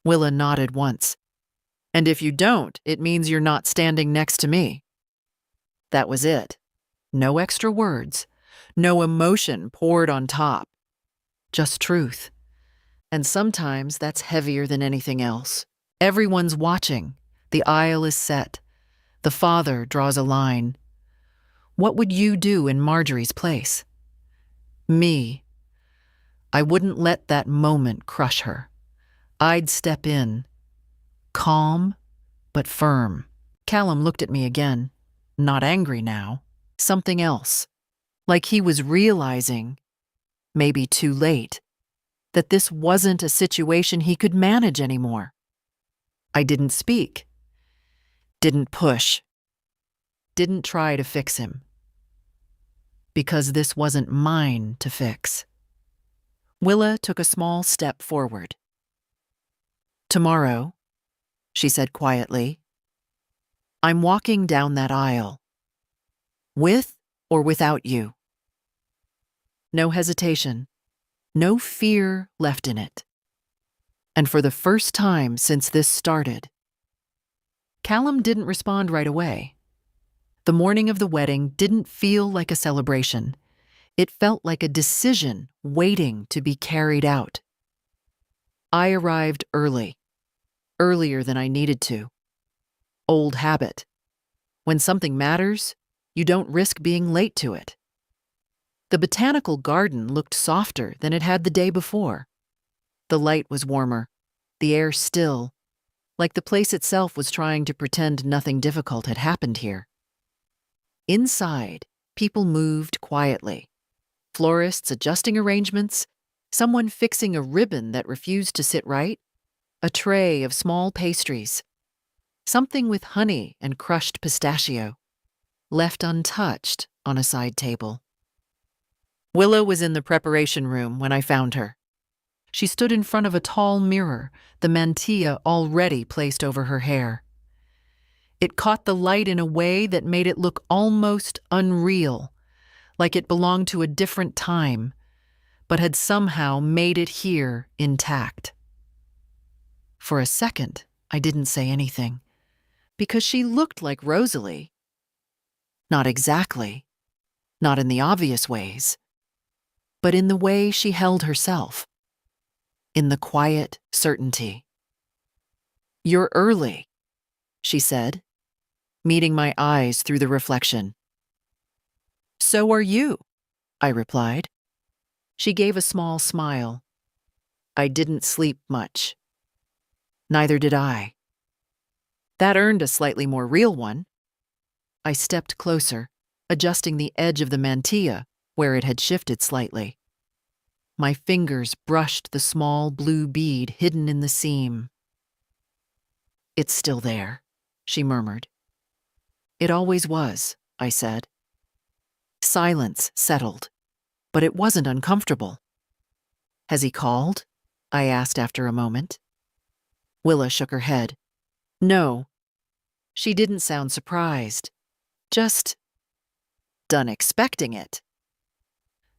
Willa nodded once. "And if you don't, it means you're not standing next to me." That was it. No extra words. No emotion poured on top. Just truth. And sometimes that's heavier than anything else. Everyone's watching. The aisle is set. The father draws a line. What would you do in Marjorie's place? Me. I wouldn't let that moment crush her. I'd step in. Calm, but firm. Callum looked at me again. Not angry now. Something else. Like he was realizing, maybe too late, that this wasn't a situation he could manage anymore. I didn't speak. Didn't push. Didn't try to fix him. Because this wasn't mine to fix. Willa took a small step forward. "Tomorrow," she said quietly, "I'm walking down that aisle. With or without you." No hesitation, no fear left in it. And for the first time since this started, Callum didn't respond right away. The morning of the wedding didn't feel like a celebration. It felt like a decision waiting to be carried out. I arrived early, earlier than I needed to. Old habit. When something matters, you don't risk being late to it. The botanical garden looked softer than it had the day before. The light was warmer, the air still, like the place itself was trying to pretend nothing difficult had happened here. Inside, people moved quietly. Florists adjusting arrangements, someone fixing a ribbon that refused to sit right, a tray of small pastries, something with honey and crushed pistachio, left untouched on a side table. Willa was in the preparation room when I found her. She stood in front of a tall mirror, the mantilla already placed over her hair. It caught the light in a way that made it look almost unreal, like it belonged to a different time, but had somehow made it here intact. For a second, I didn't say anything, because she looked like Rosalie. Not exactly, not in the obvious ways, but in the way she held herself, in the quiet certainty. "You're early," she said, meeting my eyes through the reflection. "So are you," I replied. She gave a small smile. "I didn't sleep much." Neither did I. That earned a slightly more real one. I stepped closer, adjusting the edge of the mantilla where it had shifted slightly. My fingers brushed the small blue bead hidden in the seam. "It's still there," she murmured. "It always was," I said. Silence settled, but it wasn't uncomfortable. "Has he called?" I asked after a moment. Willa shook her head. "No." She didn't sound surprised. Just done expecting it.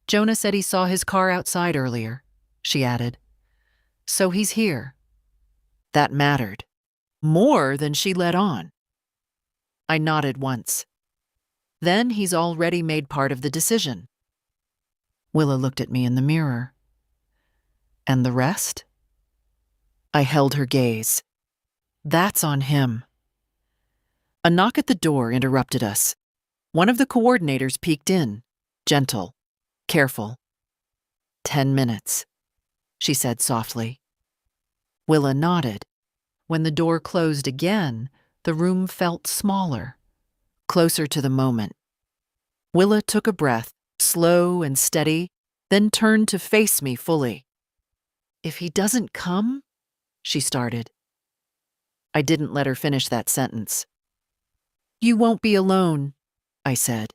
"Jonah said he saw his car outside earlier," she added. "So he's here." That mattered. More than she let on. I nodded once. Then he's already made part of the decision. Willa looked at me in the mirror. "And the rest?" I held her gaze. "That's on him." A knock at the door interrupted us. One of the coordinators peeked in, gentle, careful. "10 minutes," she said softly. Willa nodded. When the door closed again, the room felt smaller, closer to the moment. Willa took a breath, slow and steady, then turned to face me fully. "If he doesn't come," she started. I didn't let her finish that sentence. "You won't be alone," I said.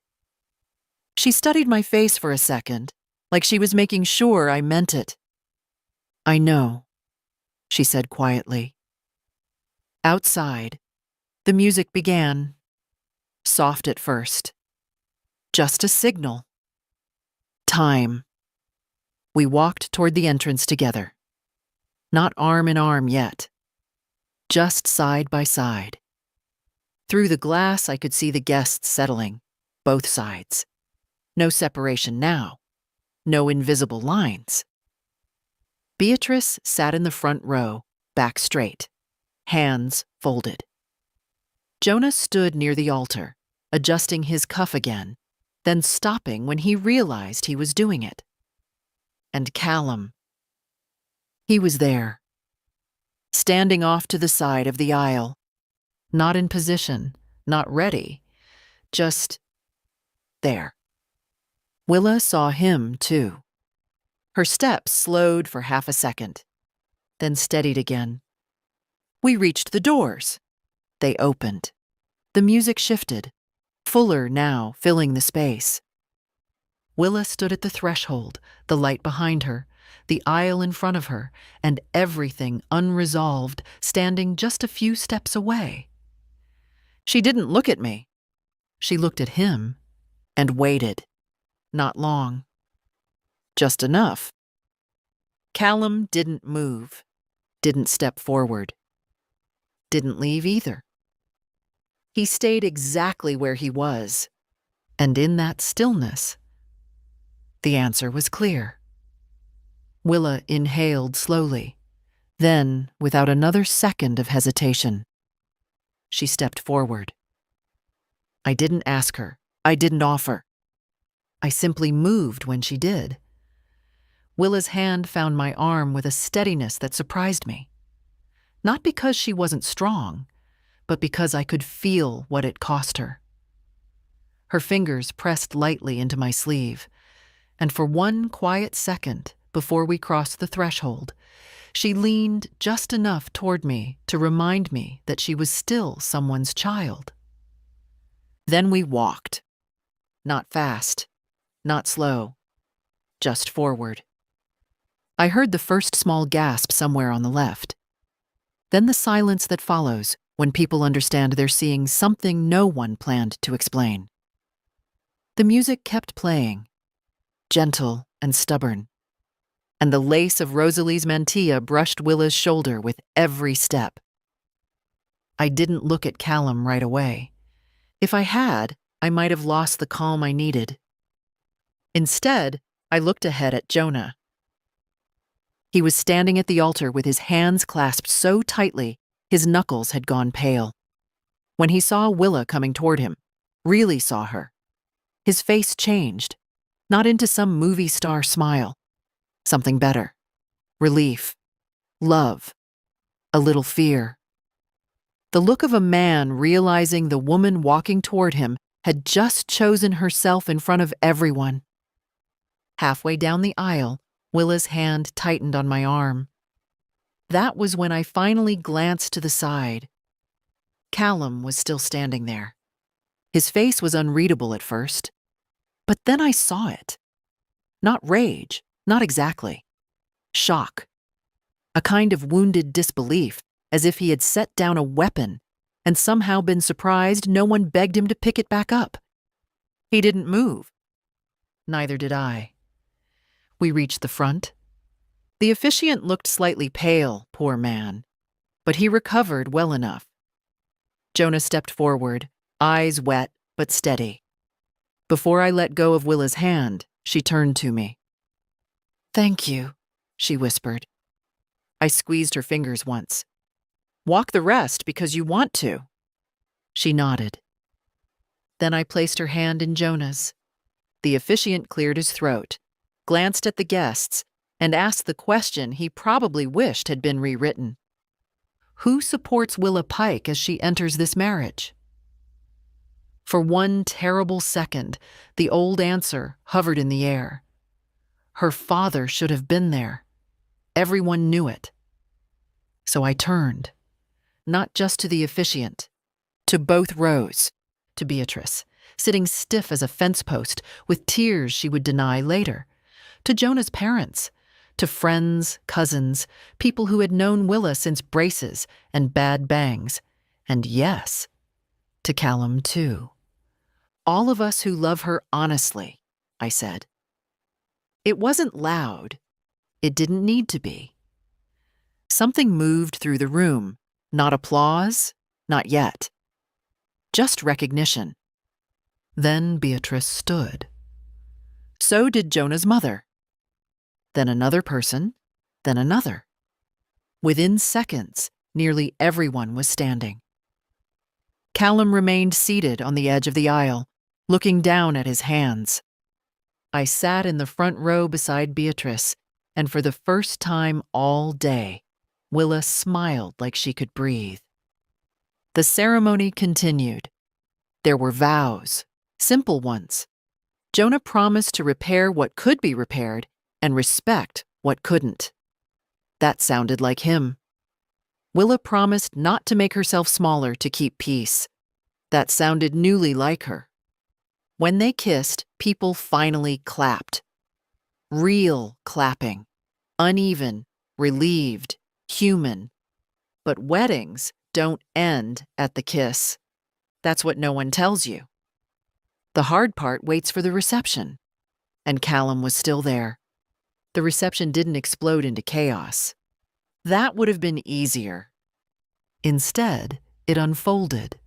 She studied my face for a second, like she was making sure I meant it. "I know," she said quietly. Outside, the music began, soft at first. Just a signal. Time. We walked toward the entrance together. Not arm in arm yet. Just side by side. Through the glass, I could see the guests settling, both sides. No separation now. No invisible lines. Beatrice sat in the front row, back straight, hands folded. Jonah stood near the altar, adjusting his cuff again, then stopping when he realized he was doing it. And Callum. He was there, standing off to the side of the aisle, not in position, not ready, just there. Willa saw him, too. Her steps slowed for half a second, then steadied again. We reached the doors. They opened. The music shifted, fuller now, filling the space. Willa stood at the threshold, the light behind her, the aisle in front of her, and everything unresolved, standing just a few steps away. She didn't look at me. She looked at him and waited. Not long. Just enough. Callum didn't move, didn't step forward, didn't leave either. He stayed exactly where he was, and in that stillness, the answer was clear. Willa inhaled slowly, then, without another second of hesitation, she stepped forward. I didn't ask her. I didn't offer. I simply moved when she did. Willa's hand found my arm with a steadiness that surprised me. Not because she wasn't strong, but because I could feel what it cost her. Her fingers pressed lightly into my sleeve, and for one quiet second before we crossed the threshold, she leaned just enough toward me to remind me that she was still someone's child. Then we walked. Not fast, not slow, just forward. I heard the first small gasp somewhere on the left. Then the silence that follows when people understand they're seeing something no one planned to explain. The music kept playing, gentle and stubborn, and the lace of Rosalie's mantilla brushed Willa's shoulder with every step. I didn't look at Callum right away. If I had, I might have lost the calm I needed. Instead, I looked ahead at Jonah. He was standing at the altar with his hands clasped so tightly his knuckles had gone pale. When he saw Willa coming toward him, really saw her, his face changed, not into some movie star smile. Something better. Relief. Love. A little fear. The look of a man realizing the woman walking toward him had just chosen herself in front of everyone. Halfway down the aisle, Willa's hand tightened on my arm. That was when I finally glanced to the side. Callum was still standing there. His face was unreadable at first, but then I saw it. Not rage, not exactly. Shock. A kind of wounded disbelief, as if he had set down a weapon and somehow been surprised no one begged him to pick it back up. He didn't move. Neither did I. We reached the front. The officiant looked slightly pale, poor man, but he recovered well enough. Jonah stepped forward, eyes wet but steady. Before I let go of Willa's hand, she turned to me. "Thank you," she whispered. I squeezed her fingers once. "Walk the rest because you want to." She nodded. Then I placed her hand in Jonah's. The officiant cleared his throat, glanced at the guests, and asked the question he probably wished had been rewritten. Who supports Willa Pike as she enters this marriage? For one terrible second, the old answer hovered in the air. Her father should have been there. Everyone knew it. So I turned, not just to the officiant, to both rows, to Beatrice, sitting stiff as a fence post with tears she would deny later, to Jonah's parents, to friends, cousins, people who had known Willa since braces and bad bangs, and yes, to Callum too. All of us who love her honestly, I said. It wasn't loud. It didn't need to be. Something moved through the room, not applause, not yet. Just recognition. Then Beatrice stood. So did Jonah's mother. Then another person, then another. Within seconds, nearly everyone was standing. Callum remained seated on the edge of the aisle, looking down at his hands. I sat in the front row beside Beatrice, and for the first time all day, Willa smiled like she could breathe. The ceremony continued. There were vows, simple ones. Jonah promised to repair what could be repaired and respect what couldn't. That sounded like him. Willa promised not to make herself smaller to keep peace. That sounded newly like her. When they kissed, people finally clapped. Real clapping. Uneven, relieved, human. But weddings don't end at the kiss. That's what no one tells you. The hard part waits for the reception. And Callum was still there. The reception didn't explode into chaos. That would have been easier. Instead, it unfolded.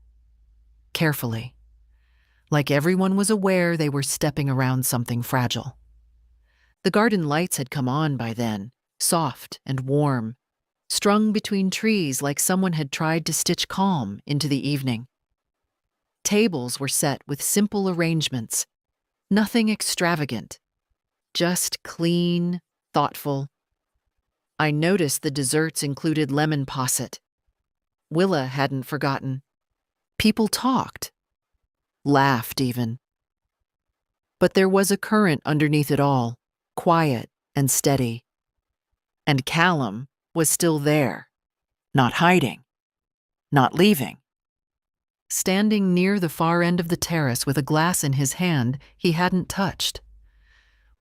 Carefully. Like everyone was aware they were stepping around something fragile. The garden lights had come on by then, soft and warm, strung between trees like someone had tried to stitch calm into the evening. Tables were set with simple arrangements, nothing extravagant, just clean, thoughtful. I noticed the desserts included lemon posset. Willa hadn't forgotten. People talked, laughed even. But there was a current underneath it all, quiet and steady. And Callum was still there, not hiding, not leaving. Standing near the far end of the terrace with a glass in his hand he hadn't touched.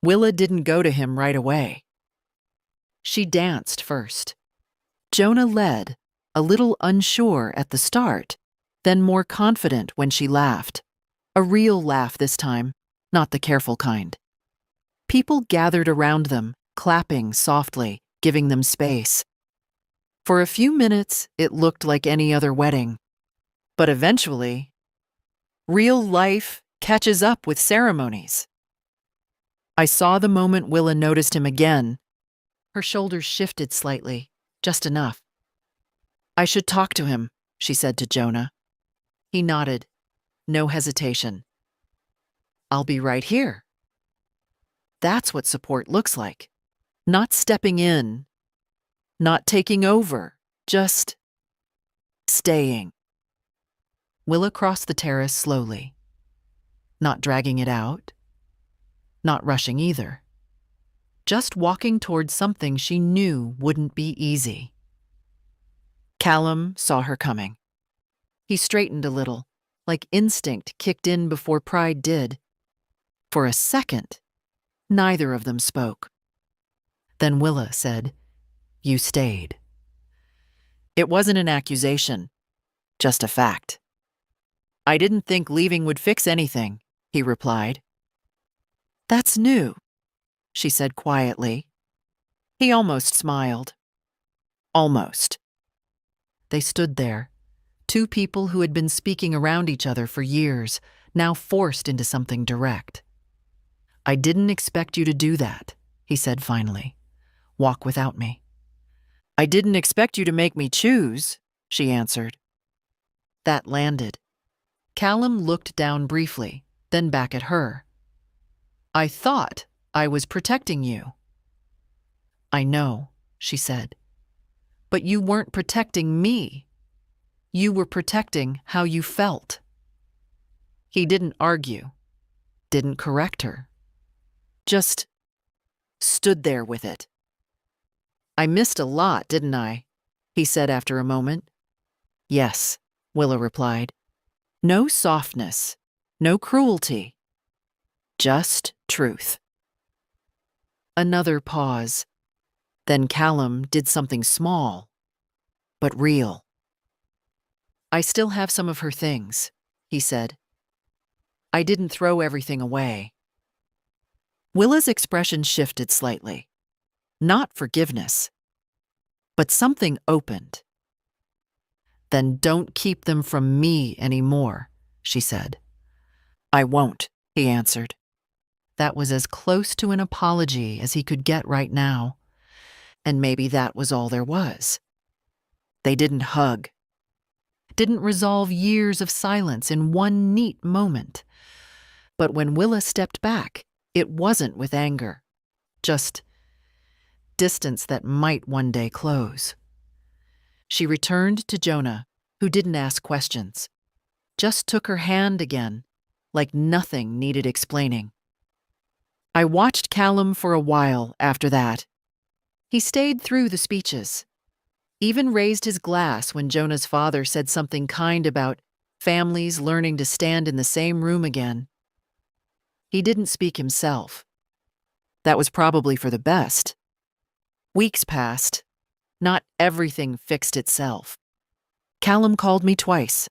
Willa didn't go to him right away. She danced first. Jonah led, a little unsure at the start, then more confident when she laughed. A real laugh this time, not the careful kind. People gathered around them, clapping softly, giving them space. For a few minutes, it looked like any other wedding. But eventually, real life catches up with ceremonies. I saw the moment Willa noticed him again. Her shoulders shifted slightly, just enough. "I should talk to him," she said to Jonah. He nodded, no hesitation. "I'll be right here." That's what support looks like. Not stepping in, not taking over, just staying. Willa crossed the terrace slowly, not dragging it out, not rushing either. Just walking towards something she knew wouldn't be easy. Callum saw her coming. He straightened a little, like instinct kicked in before pride did. For a second, neither of them spoke. Then Willa said, "You stayed." It wasn't an accusation, just a fact. "I didn't think leaving would fix anything," he replied. "That's new," she said quietly. He almost smiled. Almost. They stood there, two people who had been speaking around each other for years, now forced into something direct. "I didn't expect you to do that," he said finally. "Walk without me." "I didn't expect you to make me choose," she answered. That landed. Callum looked down briefly, then back at her. "I thought I was protecting you." "I know," she said. "But you weren't protecting me. You were protecting how you felt." He didn't argue, didn't correct her. Just stood there with it. "I missed a lot, didn't I?" he said after a moment. "Yes," Willa replied. No softness, no cruelty, just truth. Another pause. Then Callum did something small, but real. "I still have some of her things," he said. "I didn't throw everything away." Willa's expression shifted slightly. Not forgiveness, but something opened. "Then don't keep them from me anymore," she said. "I won't," he answered. That was as close to an apology as he could get right now. And maybe that was all there was. They didn't hug. Didn't resolve years of silence in one neat moment. But when Willa stepped back, it wasn't with anger. Just distance that might one day close. She returned to Jonah, who didn't ask questions. just took her hand again, like nothing needed explaining. I watched Callum for a while after that. He stayed through the speeches, even raised his glass when Jonah's father said something kind about families learning to stand in the same room again. He didn't speak himself. That was probably for the best. Weeks passed. Not everything fixed itself. Callum called me twice.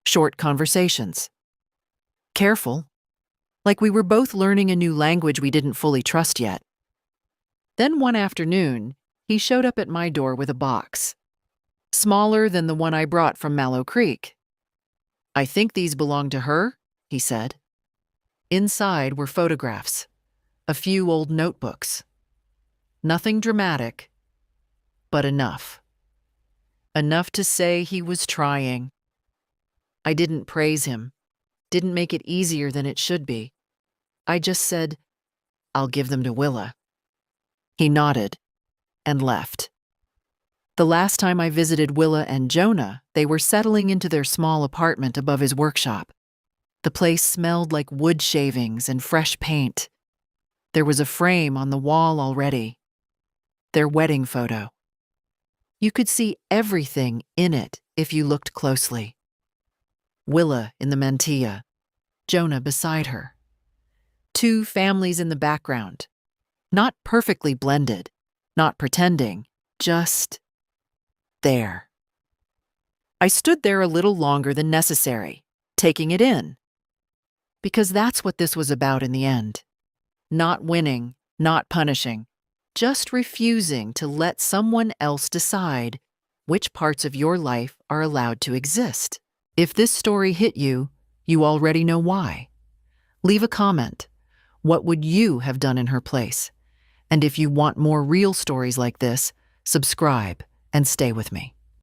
Short conversations. Careful, like we were both learning a new language we didn't fully trust yet. Then one afternoon, he showed up at my door with a box, smaller than the one I brought from Mallow Creek. "I think these belong to her," he said. Inside were photographs, a few old notebooks. Nothing dramatic, but enough. Enough to say he was trying. I didn't praise him, didn't make it easier than it should be. I just said, "I'll give them to Willa." He nodded and left. The last time I visited Willa and Jonah, they were settling into their small apartment above his workshop. The place smelled like wood shavings and fresh paint. There was a frame on the wall already. Their wedding photo. You could see everything in it if you looked closely. Willa in the mantilla, Jonah beside her. Two families in the background. Not perfectly blended, not pretending, just there. I stood there a little longer than necessary, taking it in. Because that's what this was about in the end. Not winning, not punishing, just refusing to let someone else decide which parts of your life are allowed to exist. If this story hit you, you already know why. Leave a comment. What would you have done in her place? And if you want more real stories like this, subscribe and stay with me.